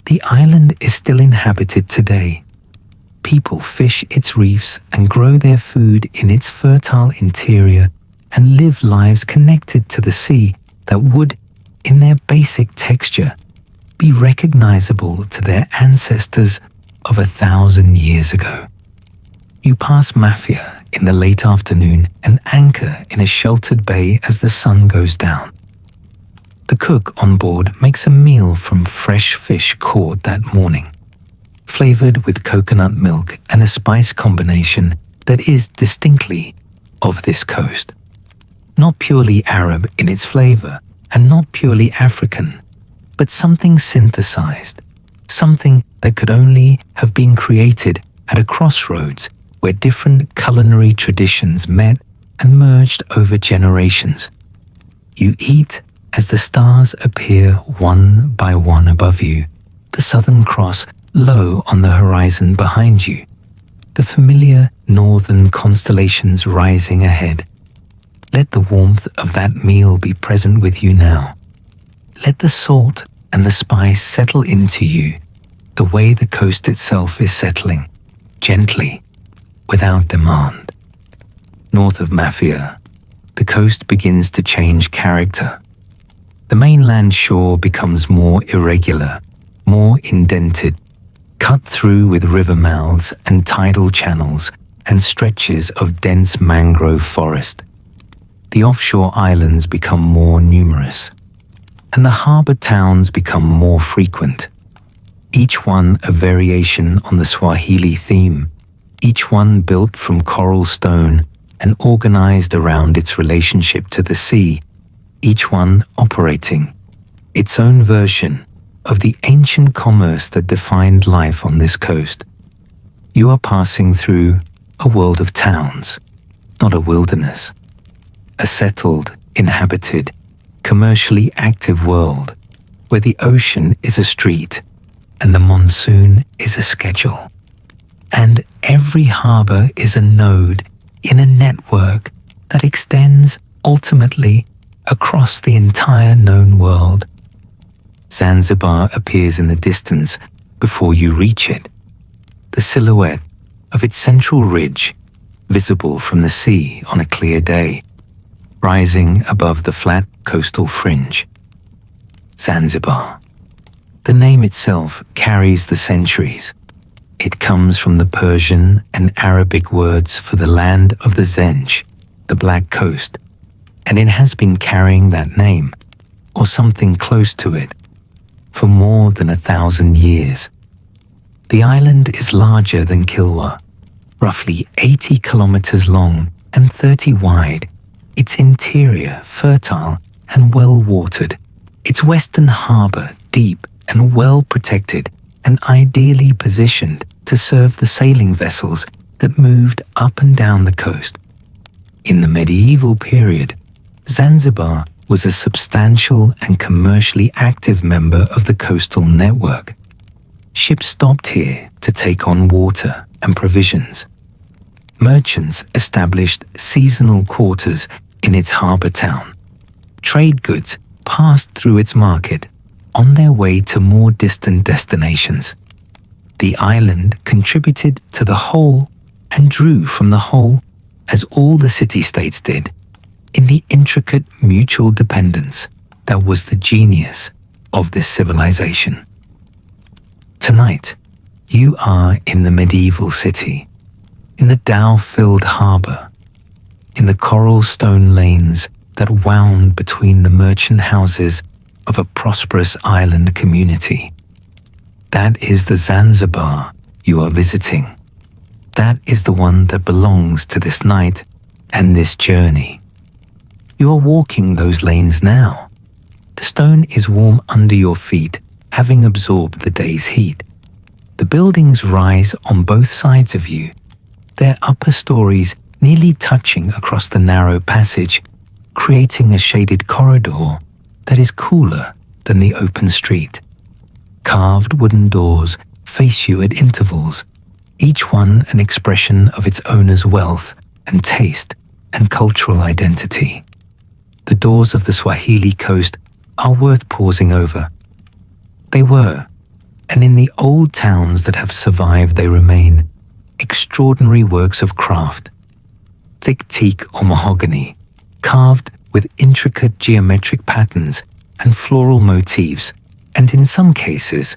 The island is still inhabited today. People fish its reefs and grow their food in its fertile interior and live lives connected to the sea that would, in their basic texture, be recognizable to their ancestors of 1,000 years ago. You pass Mafia in the late afternoon and anchor in a sheltered bay as the sun goes down. The cook on board makes a meal from fresh fish caught that morning, flavored with coconut milk and a spice combination that is distinctly of this coast. Not purely Arab in its flavor and not purely African, but something synthesized, something that could only have been created at a crossroads where different culinary traditions met and merged over generations. You eat as the stars appear one by one above you, the Southern Cross low on the horizon behind you, the familiar northern constellations rising ahead. Let the warmth of that meal be present with you now. Let the salt and the spice settle into you the way the coast itself is settling, gently, without demand. North of Mafia, the coast begins to change character. The mainland shore becomes more irregular, more indented, cut through with river mouths and tidal channels and stretches of dense mangrove forest. The offshore islands become more numerous, and the harbour towns become more frequent, each one a variation on the Swahili theme, each one built from coral stone and organized around its relationship to the sea, each one operating its own version of the ancient commerce that defined life on this coast. You are passing through a world of towns, not a wilderness. A settled, inhabited, commercially active world where the ocean is a street and the monsoon is a schedule. And every harbour is a node in a network that extends ultimately across the entire known world. Zanzibar appears in the distance before you reach it, the silhouette of its central ridge, visible from the sea on a clear day, rising above the flat coastal fringe. Zanzibar. The name itself carries the centuries. It comes from the Persian and Arabic words for the land of the Zenj, the Black Coast, and it has been carrying that name, or something close to it, for more than 1,000 years. The island is larger than Kilwa, roughly 80 kilometers long and 30 wide. Its interior fertile and well-watered. Its western harbor deep and well-protected and ideally positioned to serve the sailing vessels that moved up and down the coast. In the medieval period, Zanzibar was a substantial and commercially active member of the coastal network. Ships stopped here to take on water and provisions. Merchants established seasonal quarters in its harbor town. Trade goods passed through its market on their way to more distant destinations. The island contributed to the whole and drew from the whole, as all the city-states did, in the intricate mutual dependence that was the genius of this civilization. Tonight, you are in the medieval city, in the dhow-filled harbor, in the coral stone lanes that wound between the merchant houses of a prosperous island community. That is the Zanzibar you are visiting. That is the one that belongs to this night and this journey. You are walking those lanes now. The stone is warm under your feet, having absorbed the day's heat. The buildings rise on both sides of you, their upper stories nearly touching across the narrow passage, creating a shaded corridor that is cooler than the open street. Carved wooden doors face you at intervals, each one an expression of its owner's wealth and taste and cultural identity. The doors of the Swahili Coast are worth pausing over. They were, and in the old towns that have survived they remain, extraordinary works of craft. Thick teak or mahogany, carved with intricate geometric patterns and floral motifs, and in some cases,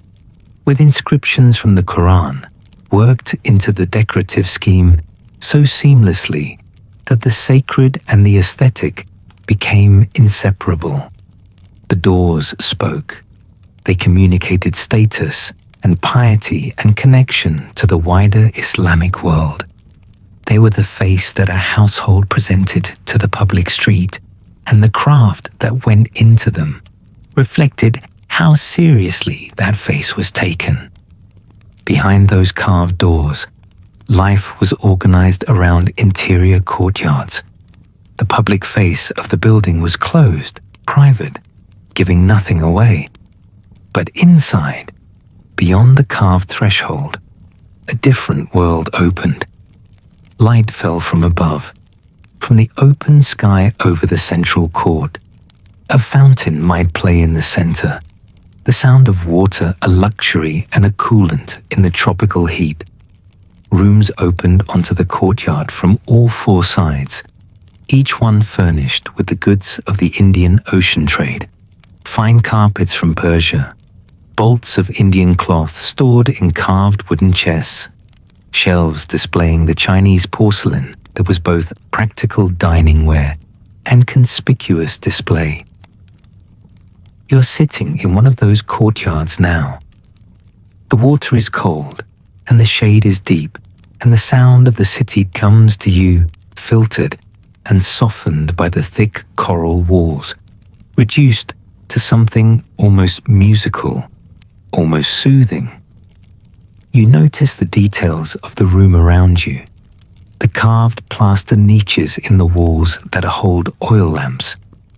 with inscriptions from the Quran worked into the decorative scheme so seamlessly that the sacred and the aesthetic became inseparable. The doors spoke. They communicated status and piety and connection to the wider Islamic world. They were the face that a household presented to the public street, and the craft that went into them reflected how seriously that face was taken. Behind those carved doors, life was organized around interior courtyards. The public face of the building was closed, private, giving nothing away. But inside, beyond the carved threshold, a different world opened. Light fell from above, from the open sky over the central court. A fountain might play in the center, the sound of water a luxury and a coolant in the tropical heat. Rooms opened onto the courtyard from all four sides, each one furnished with the goods of the Indian Ocean trade. Fine carpets from Persia, bolts of Indian cloth stored in carved wooden chests, shelves displaying the Chinese porcelain that was both practical dining ware and conspicuous display. You're sitting in one of those courtyards now. The water is cold and the shade is deep, and the sound of the city comes to you filtered and softened by the thick coral walls, reduced to something almost musical, almost soothing. You notice the details of the room around you, the carved plaster niches in the walls that hold oil lamps,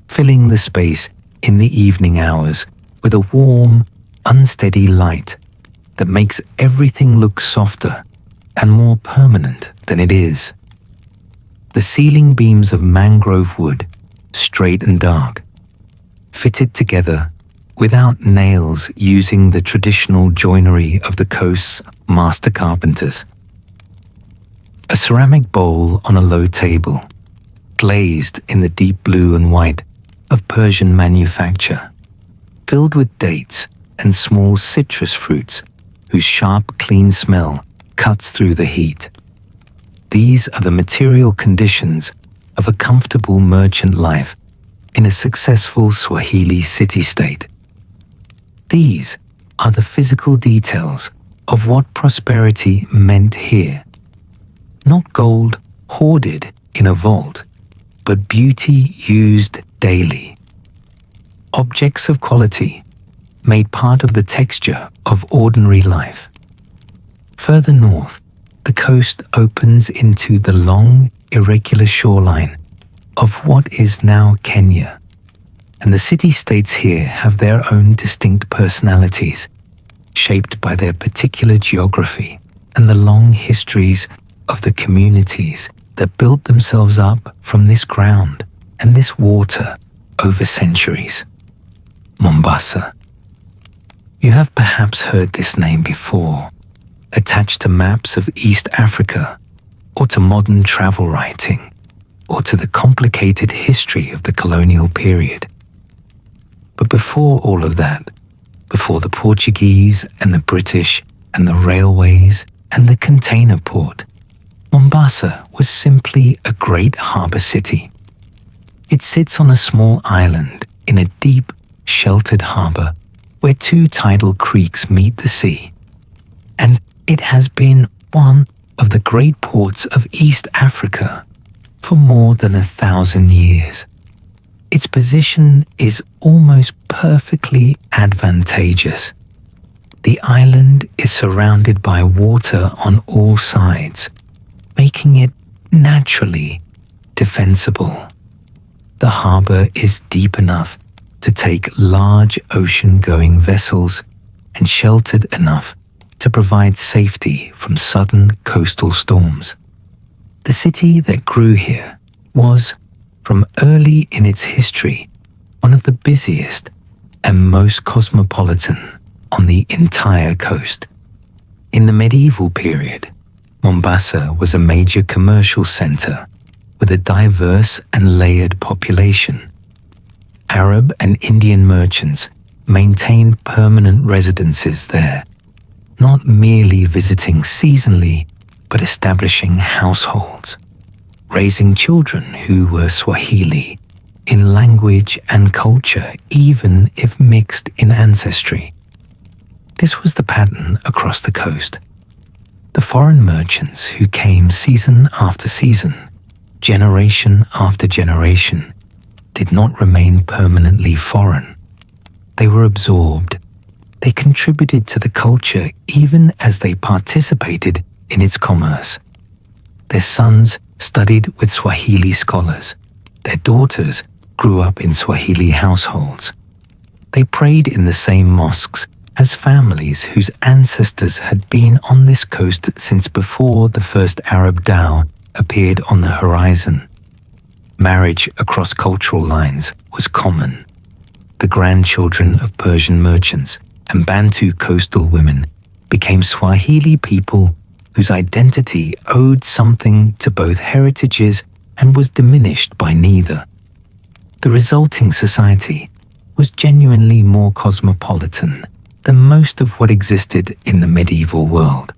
filling the space in the evening hours with a warm, unsteady light that makes everything look softer and more permanent than it is. The ceiling beams of mangrove wood, straight and dark, fitted together without nails, using the traditional joinery of the coast's master carpenters. A ceramic bowl on a low table, glazed in the deep blue and white of Persian manufacture, filled with dates and small citrus fruits whose sharp, clean smell cuts through the heat. These are the material conditions of a comfortable merchant life in a successful Swahili city-state. These are the physical details of what prosperity meant here. Not gold hoarded in a vault, but beauty used daily. Objects of quality made part of the texture of ordinary life. Further north, the coast opens into the long, irregular shoreline of what is now Kenya, and the city-states here have their own distinct personalities, shaped by their particular geography and the long histories of the communities that built themselves up from this ground and this water over centuries. Mombasa. You have perhaps heard this name before, attached to maps of East Africa, or to modern travel writing, or to the complicated history of the colonial period. But before all of that, before the Portuguese and the British and the railways and the container port, Mombasa was simply a great harbour city. It sits on a small island in a deep, sheltered harbour where two tidal creeks meet the sea, and it has been one of the great ports of East Africa for more than 1,000 years. Its position is almost perfectly advantageous. The island is surrounded by water on all sides, making it naturally defensible. The harbour is deep enough to take large ocean-going vessels and sheltered enough to provide safety from sudden coastal storms. The city that grew here was, from early in its history, one of the busiest and most cosmopolitan on the entire coast. In the medieval period, Mombasa was a major commercial centre with a diverse and layered population. Arab and Indian merchants maintained permanent residences there, not merely visiting seasonally, but establishing households, raising children who were Swahili in language and culture, even if mixed in ancestry. This was the pattern across the coast. The foreign merchants who came season after season, generation after generation, did not remain permanently foreign. They were absorbed. They contributed to the culture even as they participated in its commerce. Their sons studied with Swahili scholars. Their daughters grew up in Swahili households. They prayed in the same mosques as families whose ancestors had been on this coast since before the first Arab dhow appeared on the horizon. Marriage across cultural lines was common. The grandchildren of Persian merchants and Bantu coastal women became Swahili people whose identity owed something to both heritages and was diminished by neither. The resulting society was genuinely more cosmopolitan than most of what existed in the medieval world.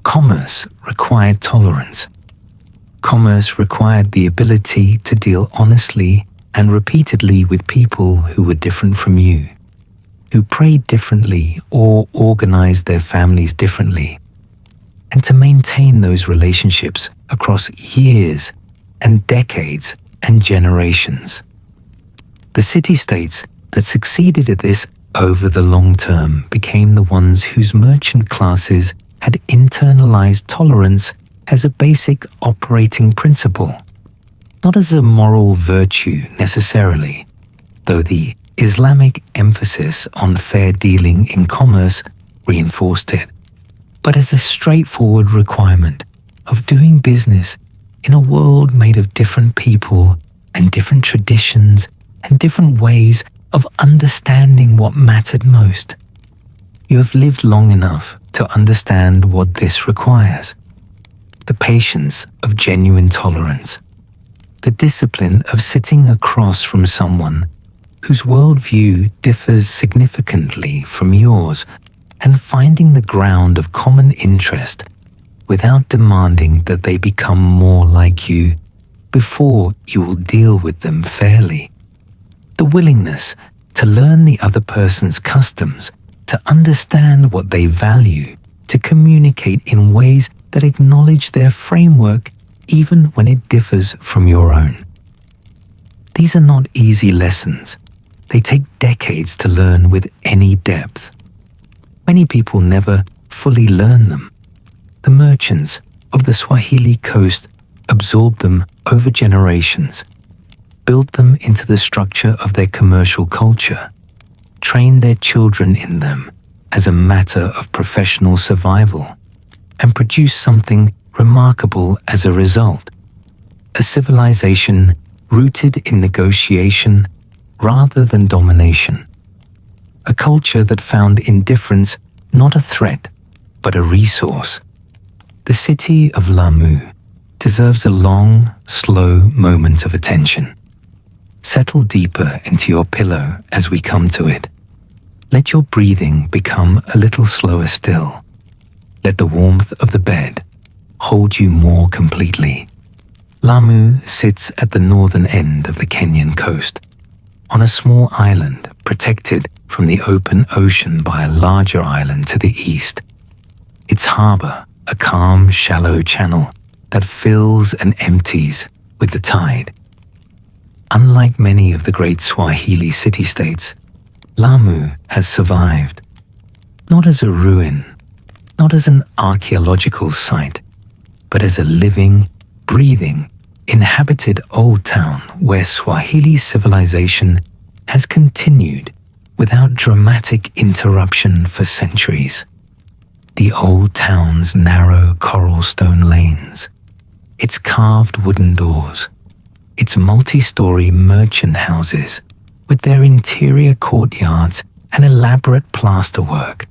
Commerce required tolerance. Commerce required the ability to deal honestly and repeatedly with people who were different from you, who prayed differently or organized their families differently, and to maintain those relationships across years and decades and generations. The city-states that succeeded at this over the long term became the ones whose merchant classes had internalized tolerance as a basic operating principle, not as a moral virtue necessarily, though the Islamic emphasis on fair dealing in commerce reinforced it, but as a straightforward requirement of doing business in a world made of different people and different traditions and different ways of understanding what mattered most. You have lived long enough to understand what this requires. The patience of genuine tolerance. The discipline of sitting across from someone whose worldview differs significantly from yours and finding the ground of common interest without demanding that they become more like you before you will deal with them fairly. The willingness to learn the other person's customs, to understand what they value, to communicate in ways that acknowledge their framework even when it differs from your own. These are not easy lessons. They take decades to learn with any depth. Many people never fully learn them. The merchants of the Swahili coast absorbed them over generations, built them into the structure of their commercial culture, trained their children in them as a matter of professional survival, and produced something remarkable as a result. A civilization rooted in negotiation rather than domination. A culture that found indifference not a threat, but a resource. The city of Lamu deserves a long, slow moment of attention. Settle deeper into your pillow as we come to it. Let your breathing become a little slower still. Let the warmth of the bed hold you more completely. Lamu sits at the northern end of the Kenyan coast, on a small island protected from the open ocean by a larger island to the east. Its harbor, a calm, shallow channel that fills and empties with the tide. Unlike many of the great Swahili city-states, Lamu has survived, not as a ruin, not as an archaeological site, but as a living, breathing, inhabited old town where Swahili civilization has continued without dramatic interruption for centuries. The old town's narrow coral stone lanes, its carved wooden doors, its multi-story merchant houses with their interior courtyards and elaborate plasterwork,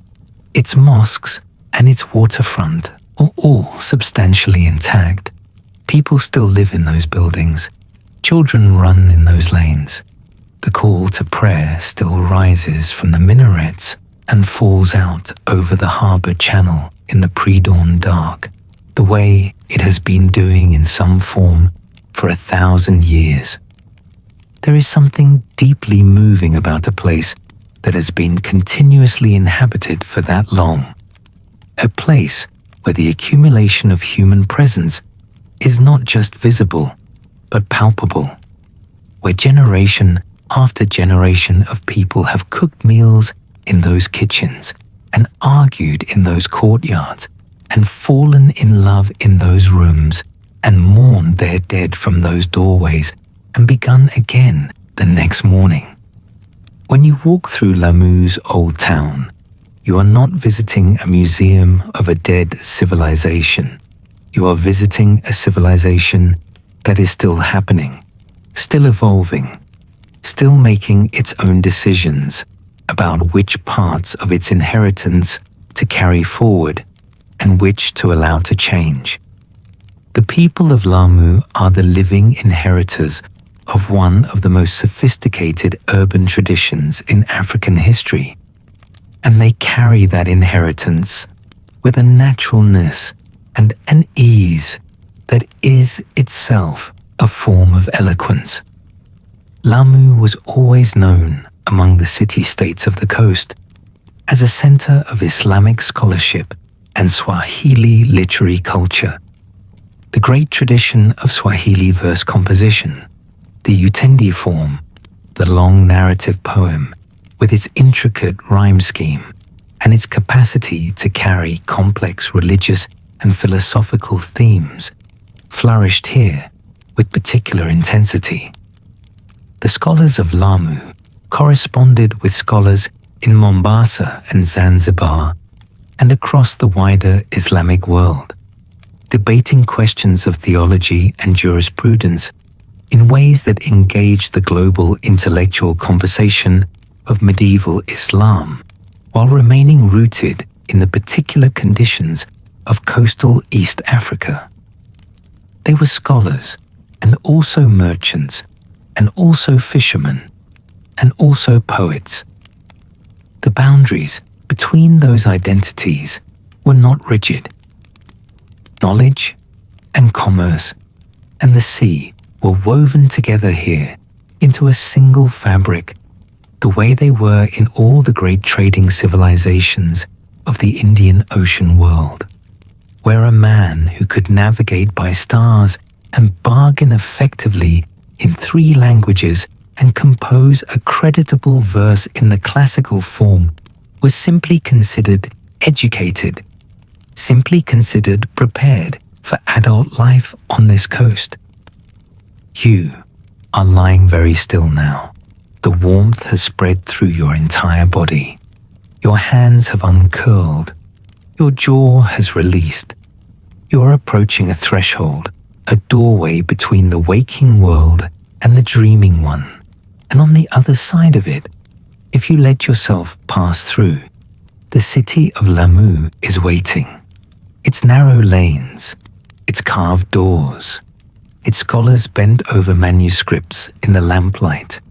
its mosques and its waterfront are all substantially intact. People still live in those buildings. Children run in those lanes. The call to prayer still rises from the minarets and falls out over the harbor channel in the pre-dawn dark, the way it has been doing in some form for 1,000 years. There is something deeply moving about a place that has been continuously inhabited for that long. A place where the accumulation of human presence is not just visible, but palpable. Where generation after generation of people have cooked meals in those kitchens and argued in those courtyards and fallen in love in those rooms and mourned their dead from those doorways and begun again the next morning. When you walk through Lamu's old town, you are not visiting a museum of a dead civilization. You are visiting a civilization that is still happening, still evolving, still making its own decisions about which parts of its inheritance to carry forward and which to allow to change. The people of Lamu are the living inheritors of one of the most sophisticated urban traditions in African history, and they carry that inheritance with a naturalness and an ease that is itself a form of eloquence. Lamu was always known among the city-states of the coast as a center of Islamic scholarship and Swahili literary culture. The great tradition of Swahili verse composition, the utendi form, the long narrative poem with its intricate rhyme scheme and its capacity to carry complex religious and philosophical themes, flourished here with particular intensity. The scholars of Lamu corresponded with scholars in Mombasa and Zanzibar and across the wider Islamic world, debating questions of theology and jurisprudence in ways that engaged the global intellectual conversation of medieval Islam while remaining rooted in the particular conditions of coastal East Africa. They were scholars and also merchants and also fishermen and also poets. The boundaries between those identities were not rigid. Knowledge and commerce and the sea were woven together here into a single fabric, the way they were in all the great trading civilizations of the Indian Ocean world, where a man who could navigate by stars and bargain effectively in 3 languages and compose a creditable verse in the classical form was simply considered educated, simply considered prepared for adult life on this coast. You are lying very still now. The warmth has spread through your entire body. Your hands have uncurled. Your jaw has released. You are approaching a threshold, a doorway between the waking world and the dreaming one. And on the other side of it, if you let yourself pass through, the city of Lamu is waiting. Its narrow lanes, its carved doors, its scholars bent over manuscripts in the lamplight,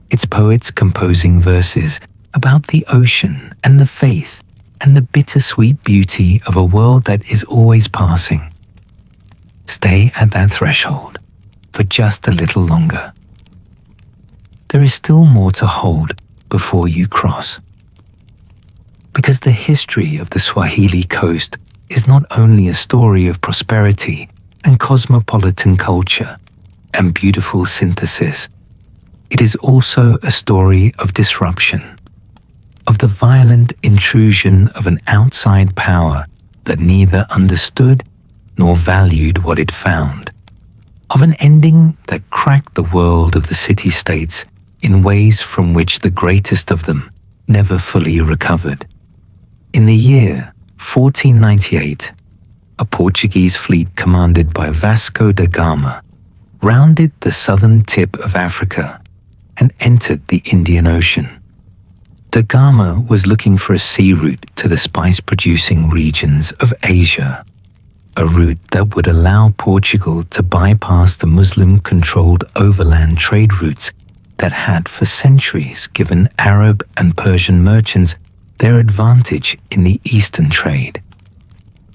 its poets composing verses about the ocean and the faith and the bittersweet beauty of a world that is always passing. Stay at that threshold for just a little longer. There is still more to hold before you cross. Because the history of the Swahili Coast is not only a story of prosperity and cosmopolitan culture and beautiful synthesis, it is also a story of disruption, of the violent intrusion of an outside power that neither understood nor valued what it found, of an ending that cracked the world of the city-states in ways from which the greatest of them never fully recovered. In the year 1498, a Portuguese fleet commanded by Vasco da Gama rounded the southern tip of Africa and entered the Indian Ocean. Da Gama was looking for a sea route to the spice-producing regions of Asia, a route that would allow Portugal to bypass the Muslim-controlled overland trade routes that had for centuries given Arab and Persian merchants their advantage in the eastern trade.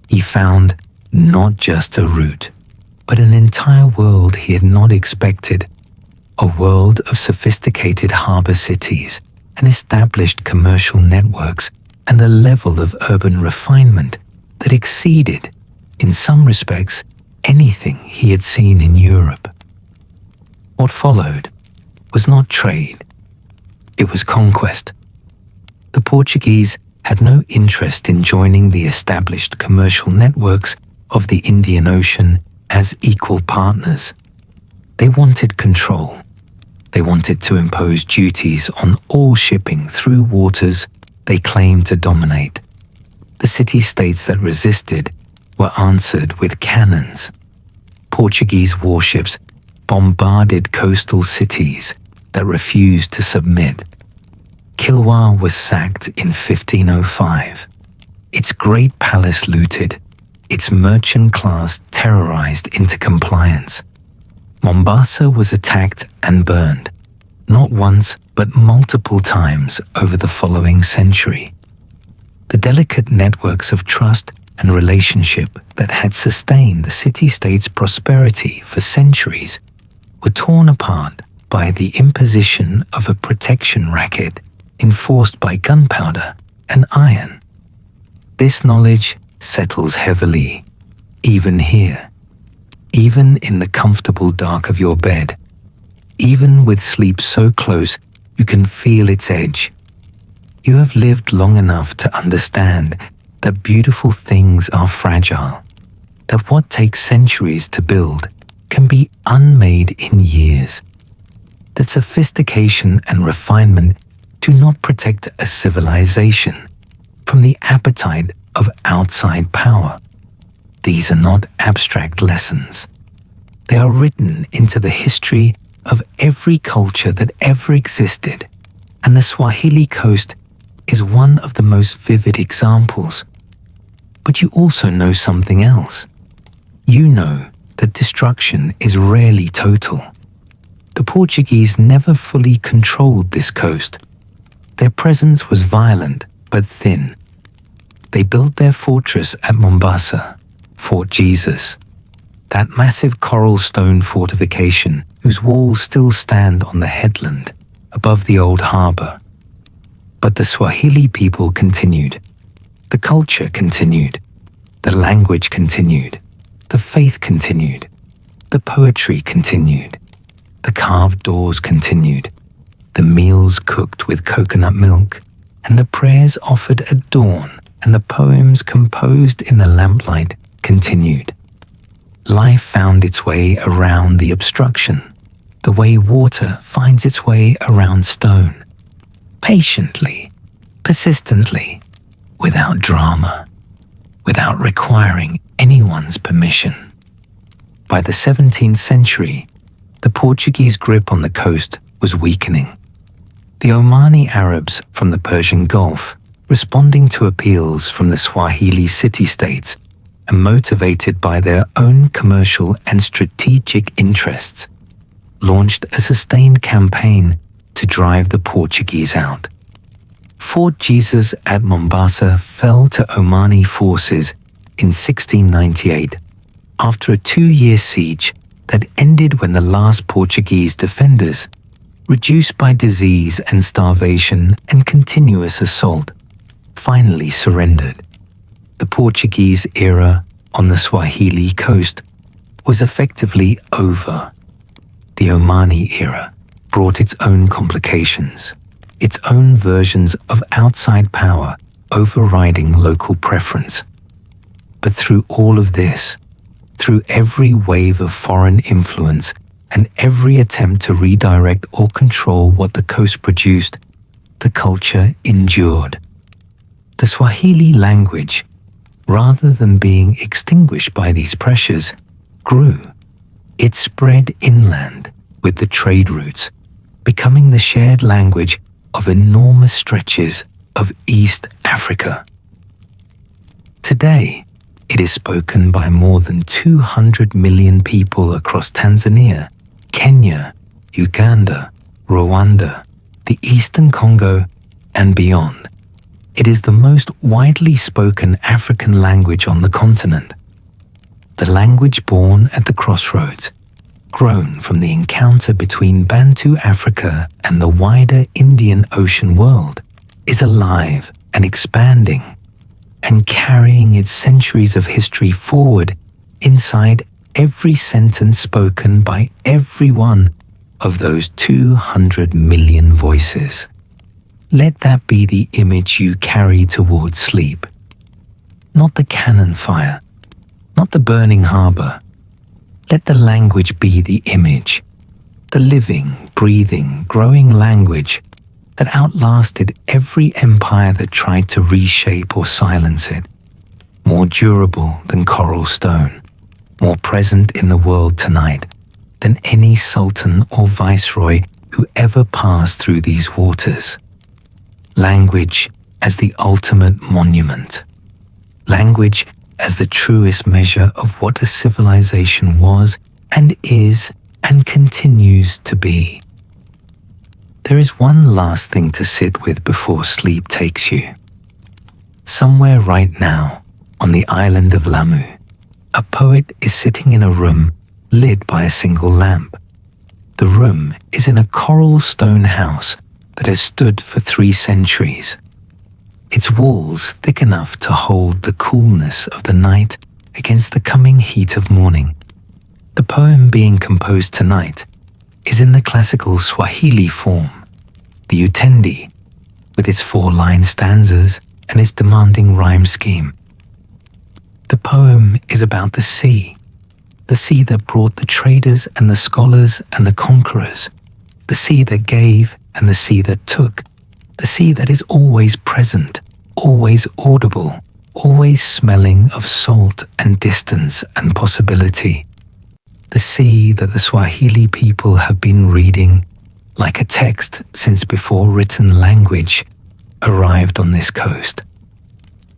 He found not just a route, but an entire world he had not expected, a world of sophisticated harbor cities and established commercial networks and a level of urban refinement that exceeded, in some respects, anything he had seen in Europe. What followed was not trade, it was conquest. The Portuguese had no interest in joining the established commercial networks of the Indian Ocean as equal partners. They wanted control. They wanted to impose duties on all shipping through waters they claimed to dominate. The city-states that resisted were answered with cannons. Portuguese warships bombarded coastal cities that refused to submit. Kilwa was sacked in 1505, its great palace looted, its merchant class terrorized into compliance. Mombasa was attacked and burned, not once but multiple times over the following century. The delicate networks of trust and relationship that had sustained the city-state's prosperity for centuries were torn apart by the imposition of a protection racket enforced by gunpowder and iron. This knowledge settles heavily, even here, even in the comfortable dark of your bed, even with sleep so close you can feel its edge. You have lived long enough to understand that beautiful things are fragile, that what takes centuries to build can be unmade in years, that sophistication and refinement do not protect a civilization from the appetite of outside power. These are not abstract lessons. They are written into the history of every culture that ever existed, and the Swahili Coast is one of the most vivid examples. But you also know something else. You know that destruction is rarely total. The Portuguese never fully controlled this coast. Their presence was violent but thin. They built their fortress at Mombasa, Fort Jesus. that massive coral stone fortification whose walls still stand on the headland above the old harbour. But the Swahili people continued. The culture continued. The language continued. The faith continued. The poetry continued. The carved doors continued. The meals cooked with coconut milk, and the prayers offered at dawn, and the poems composed in the lamplight continued. Life found its way around the obstruction, the way water finds its way around stone, patiently, persistently, without drama, without requiring anyone's permission. By the 17th century, the Portuguese grip on the coast was weakening. The Omani Arabs from the Persian Gulf, responding to appeals from the Swahili city-states and motivated by their own commercial and strategic interests, launched a sustained campaign to drive the Portuguese out. Fort Jesus at Mombasa fell to Omani forces in 1698 after a 2-year siege that ended when the last Portuguese defenders, reduced by disease and starvation and continuous assault, finally surrendered. The Portuguese era on the Swahili coast was effectively over. The Omani era brought its own complications, its own versions of outside power overriding local preference. But through all of this, through every wave of foreign influence and every attempt to redirect or control what the coast produced, the culture endured. The Swahili language, rather than being extinguished by these pressures, grew. It spread inland with the trade routes, becoming the shared language of enormous stretches of East Africa. Today, it is spoken by more than 200 million people across Tanzania, Kenya, Uganda, Rwanda, the Eastern Congo, and beyond. It is the most widely spoken African language on the continent. The language born at the crossroads, grown from the encounter between Bantu Africa and the wider Indian Ocean world, is alive and expanding and carrying its centuries of history forward inside every sentence spoken by every one of those 200 million voices. Let that be the image you carry towards sleep. Not the cannon fire, not the burning harbor. Let the language be the image, the living, breathing, growing language that outlasted every empire that tried to reshape or silence it, more durable than coral stone, more present in the world tonight than any sultan or viceroy who ever passed through these waters. Language as the ultimate monument. Language as the truest measure of what a civilization was and is and continues to be. There is one last thing to sit with before sleep takes you. Somewhere right now, on the island of Lamu, a poet is sitting in a room lit by a single lamp. The room is in a coral stone house that has stood for 3 centuries. Its walls thick enough to hold the coolness of the night against the coming heat of morning. The poem being composed tonight is in the classical Swahili form, the utendi, with its 4-line stanzas and its demanding rhyme scheme. The poem is about the sea that brought the traders and the scholars and the conquerors, the sea that gave and the sea that took, the sea that is always present, always audible, always smelling of salt and distance and possibility. The sea that the Swahili people have been reading like a text since before written language arrived on this coast.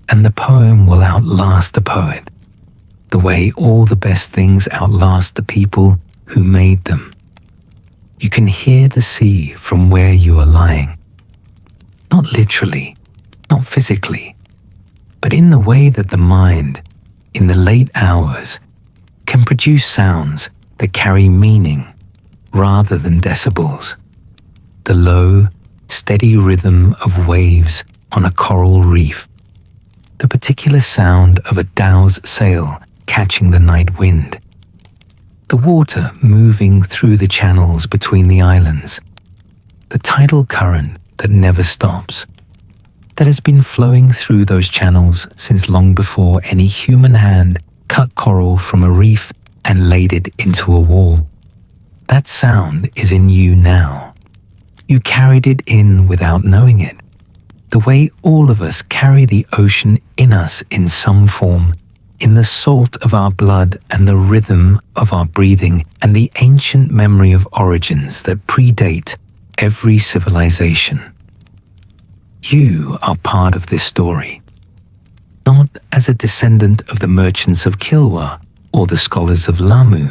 And the poem will outlast the poet, the way all the best things outlast the people who made them. You can hear the sea from where you are lying. Not literally, not physically, but in the way that the mind, in the late hours, can produce sounds that carry meaning rather than decibels. The low, steady rhythm of waves on a coral reef, the particular sound of a dhow's sail catching the night wind, the water moving through the channels between the islands, the tidal current that never stops, that has been flowing through those channels since long before any human hand cut coral from a reef and laid it into a wall. That sound is in you now. You carried it in without knowing it, the way all of us carry the ocean in us in some form, in the salt of our blood and the rhythm of our breathing and the ancient memory of origins that predate every civilization. You are part of this story, not as a descendant of the merchants of Kilwa or the scholars of Lamu,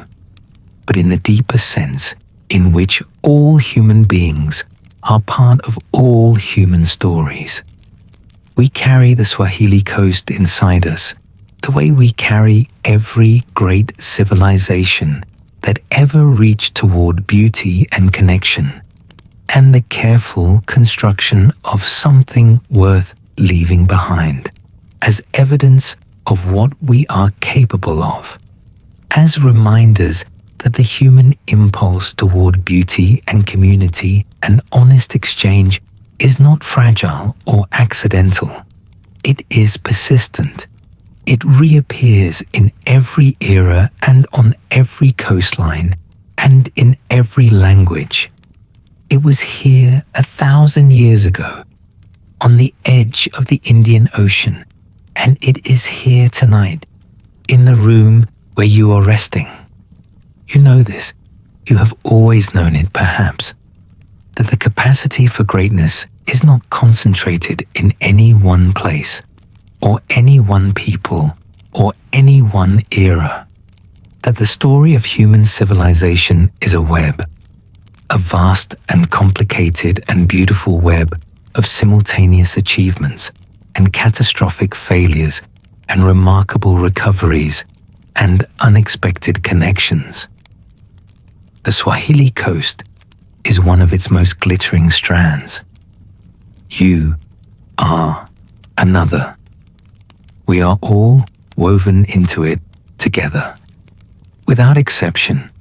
but in the deeper sense in which all human beings are part of all human stories. We carry the Swahili coast inside us, the way we carry every great civilization that ever reached toward beauty and connection, and the careful construction of something worth leaving behind, as evidence of what we are capable of, as reminders that the human impulse toward beauty and community and honest exchange is not fragile or accidental. It is persistent. It reappears in every era and on every coastline and in every language. It was here 1,000 years ago, on the edge of the Indian Ocean, and it is here tonight, in the room where you are resting. You know this. You have always known it, perhaps, that the capacity for greatness is not concentrated in any one place, or any one people, or any one era. That the story of human civilization is a web, a vast and complicated and beautiful web of simultaneous achievements and catastrophic failures and remarkable recoveries and unexpected connections. The Swahili coast is one of its most glittering strands. You are another. We are all woven into it together, without exception,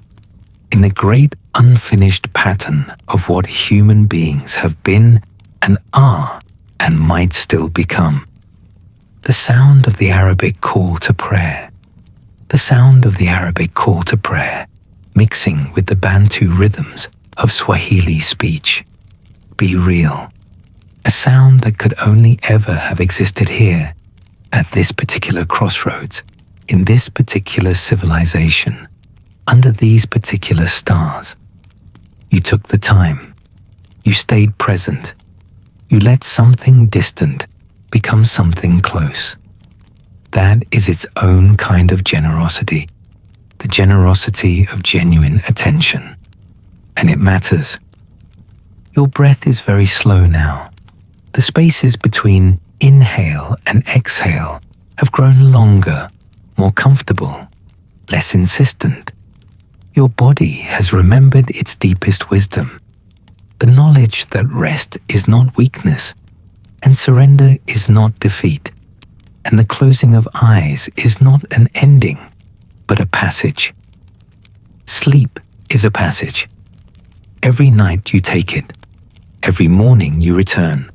in the great unfinished pattern of what human beings have been and are and might still become. The sound of the Arabic call to prayer, the sound of the Arabic call to prayer, mixing with the Bantu rhythms of Swahili speech. Be real. A sound that could only ever have existed here, at this particular crossroads, in this particular civilization, under these particular stars. You took the time. You stayed present. You let something distant become something close. That is its own kind of generosity, the generosity of genuine attention. And it matters. Your breath is very slow now. The spaces between inhale and exhale have grown longer, more comfortable, less insistent. Your body has remembered its deepest wisdom, the knowledge that rest is not weakness, and surrender is not defeat, and the closing of eyes is not an ending, but a passage. Sleep is a passage. Every night you take it, every morning you return.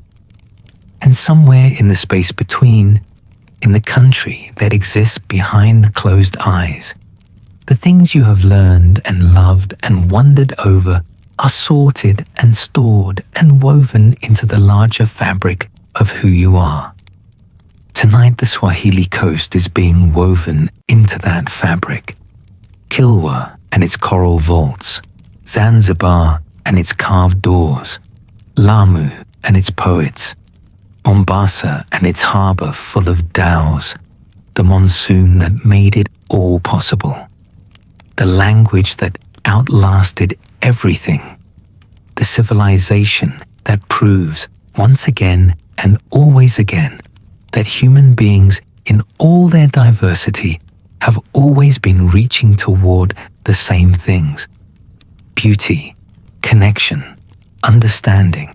And somewhere in the space between, in the country that exists behind closed eyes, the things you have learned and loved and wondered over are sorted and stored and woven into the larger fabric of who you are. Tonight the Swahili coast is being woven into that fabric. Kilwa and its coral vaults, Zanzibar and its carved doors, Lamu and its poets, Mombasa and its harbor full of dhows, the monsoon that made it all possible, the language that outlasted everything, the civilization that proves once again and always again that human beings in all their diversity have always been reaching toward the same things: beauty, connection, understanding,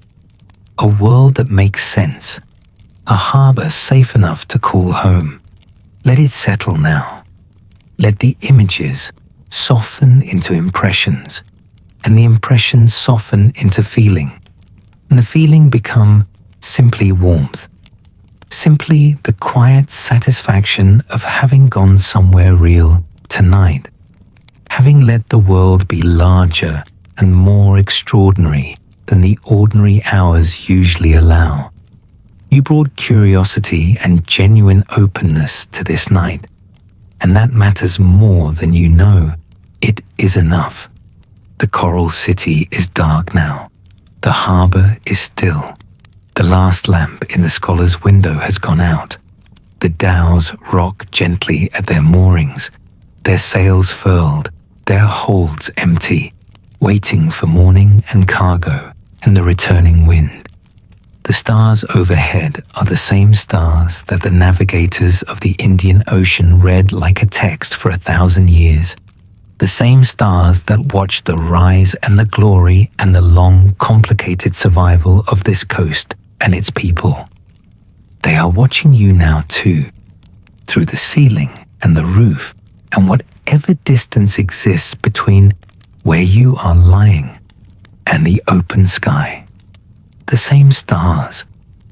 a world that makes sense, a harbor safe enough to call home. Let it settle now. Let the images soften into impressions, and the impressions soften into feeling, and the feeling become simply warmth, simply the quiet satisfaction of having gone somewhere real tonight, having let the world be larger and more extraordinary than the ordinary hours usually allow. You brought curiosity and genuine openness to this night, and that matters more than you know. It is enough. The coral city is dark now. The harbor is still. The last lamp in the scholar's window has gone out. The dhows rock gently at their moorings, their sails furled, their holds empty, waiting for morning and cargo and the returning wind. The stars overhead are the same stars that the navigators of the Indian Ocean read like a text for 1,000 years. The same stars that watch the rise and the glory and the long, complicated survival of this coast and its people. They are watching you now too, through the ceiling and the roof and whatever distance exists between where you are lying and the open sky. The same stars,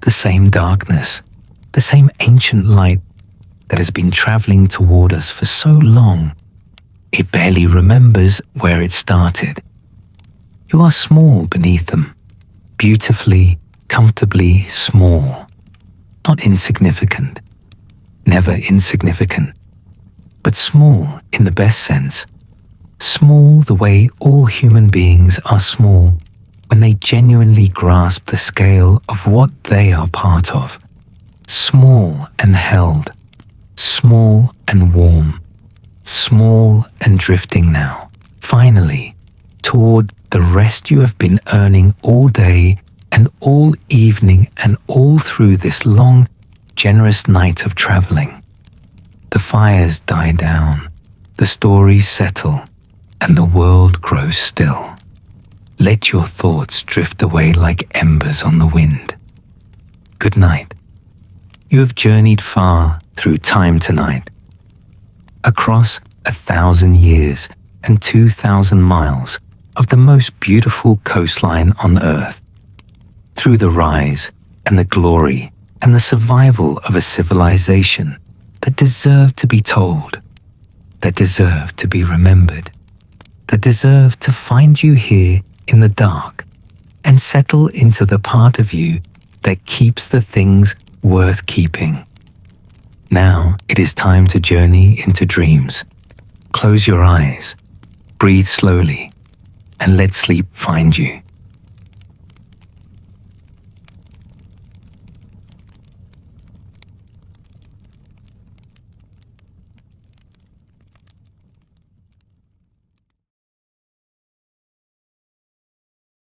the same darkness, the same ancient light that has been traveling toward us for so long, it barely remembers where it started. You are small beneath them, beautifully, comfortably small, not insignificant, never insignificant, but small in the best sense, small the way all human beings are small when they genuinely grasp the scale of what they are part of, small and held, small and warm, small and drifting now, finally, toward the rest you have been earning all day and all evening and all through this long, generous night of traveling. The fires die down, the stories settle, and the world grows still. Let your thoughts drift away like embers on the wind. Good night. You have journeyed far through time tonight, across 1,000 years and 2,000 miles of the most beautiful coastline on earth, through the rise and the glory and the survival of a civilization that deserved to be told, that deserved to be remembered, that deserved to find you here in the dark and settle into the part of you that keeps the things worth keeping. Now it is time to journey into dreams. Close your eyes, breathe slowly, and let sleep find you.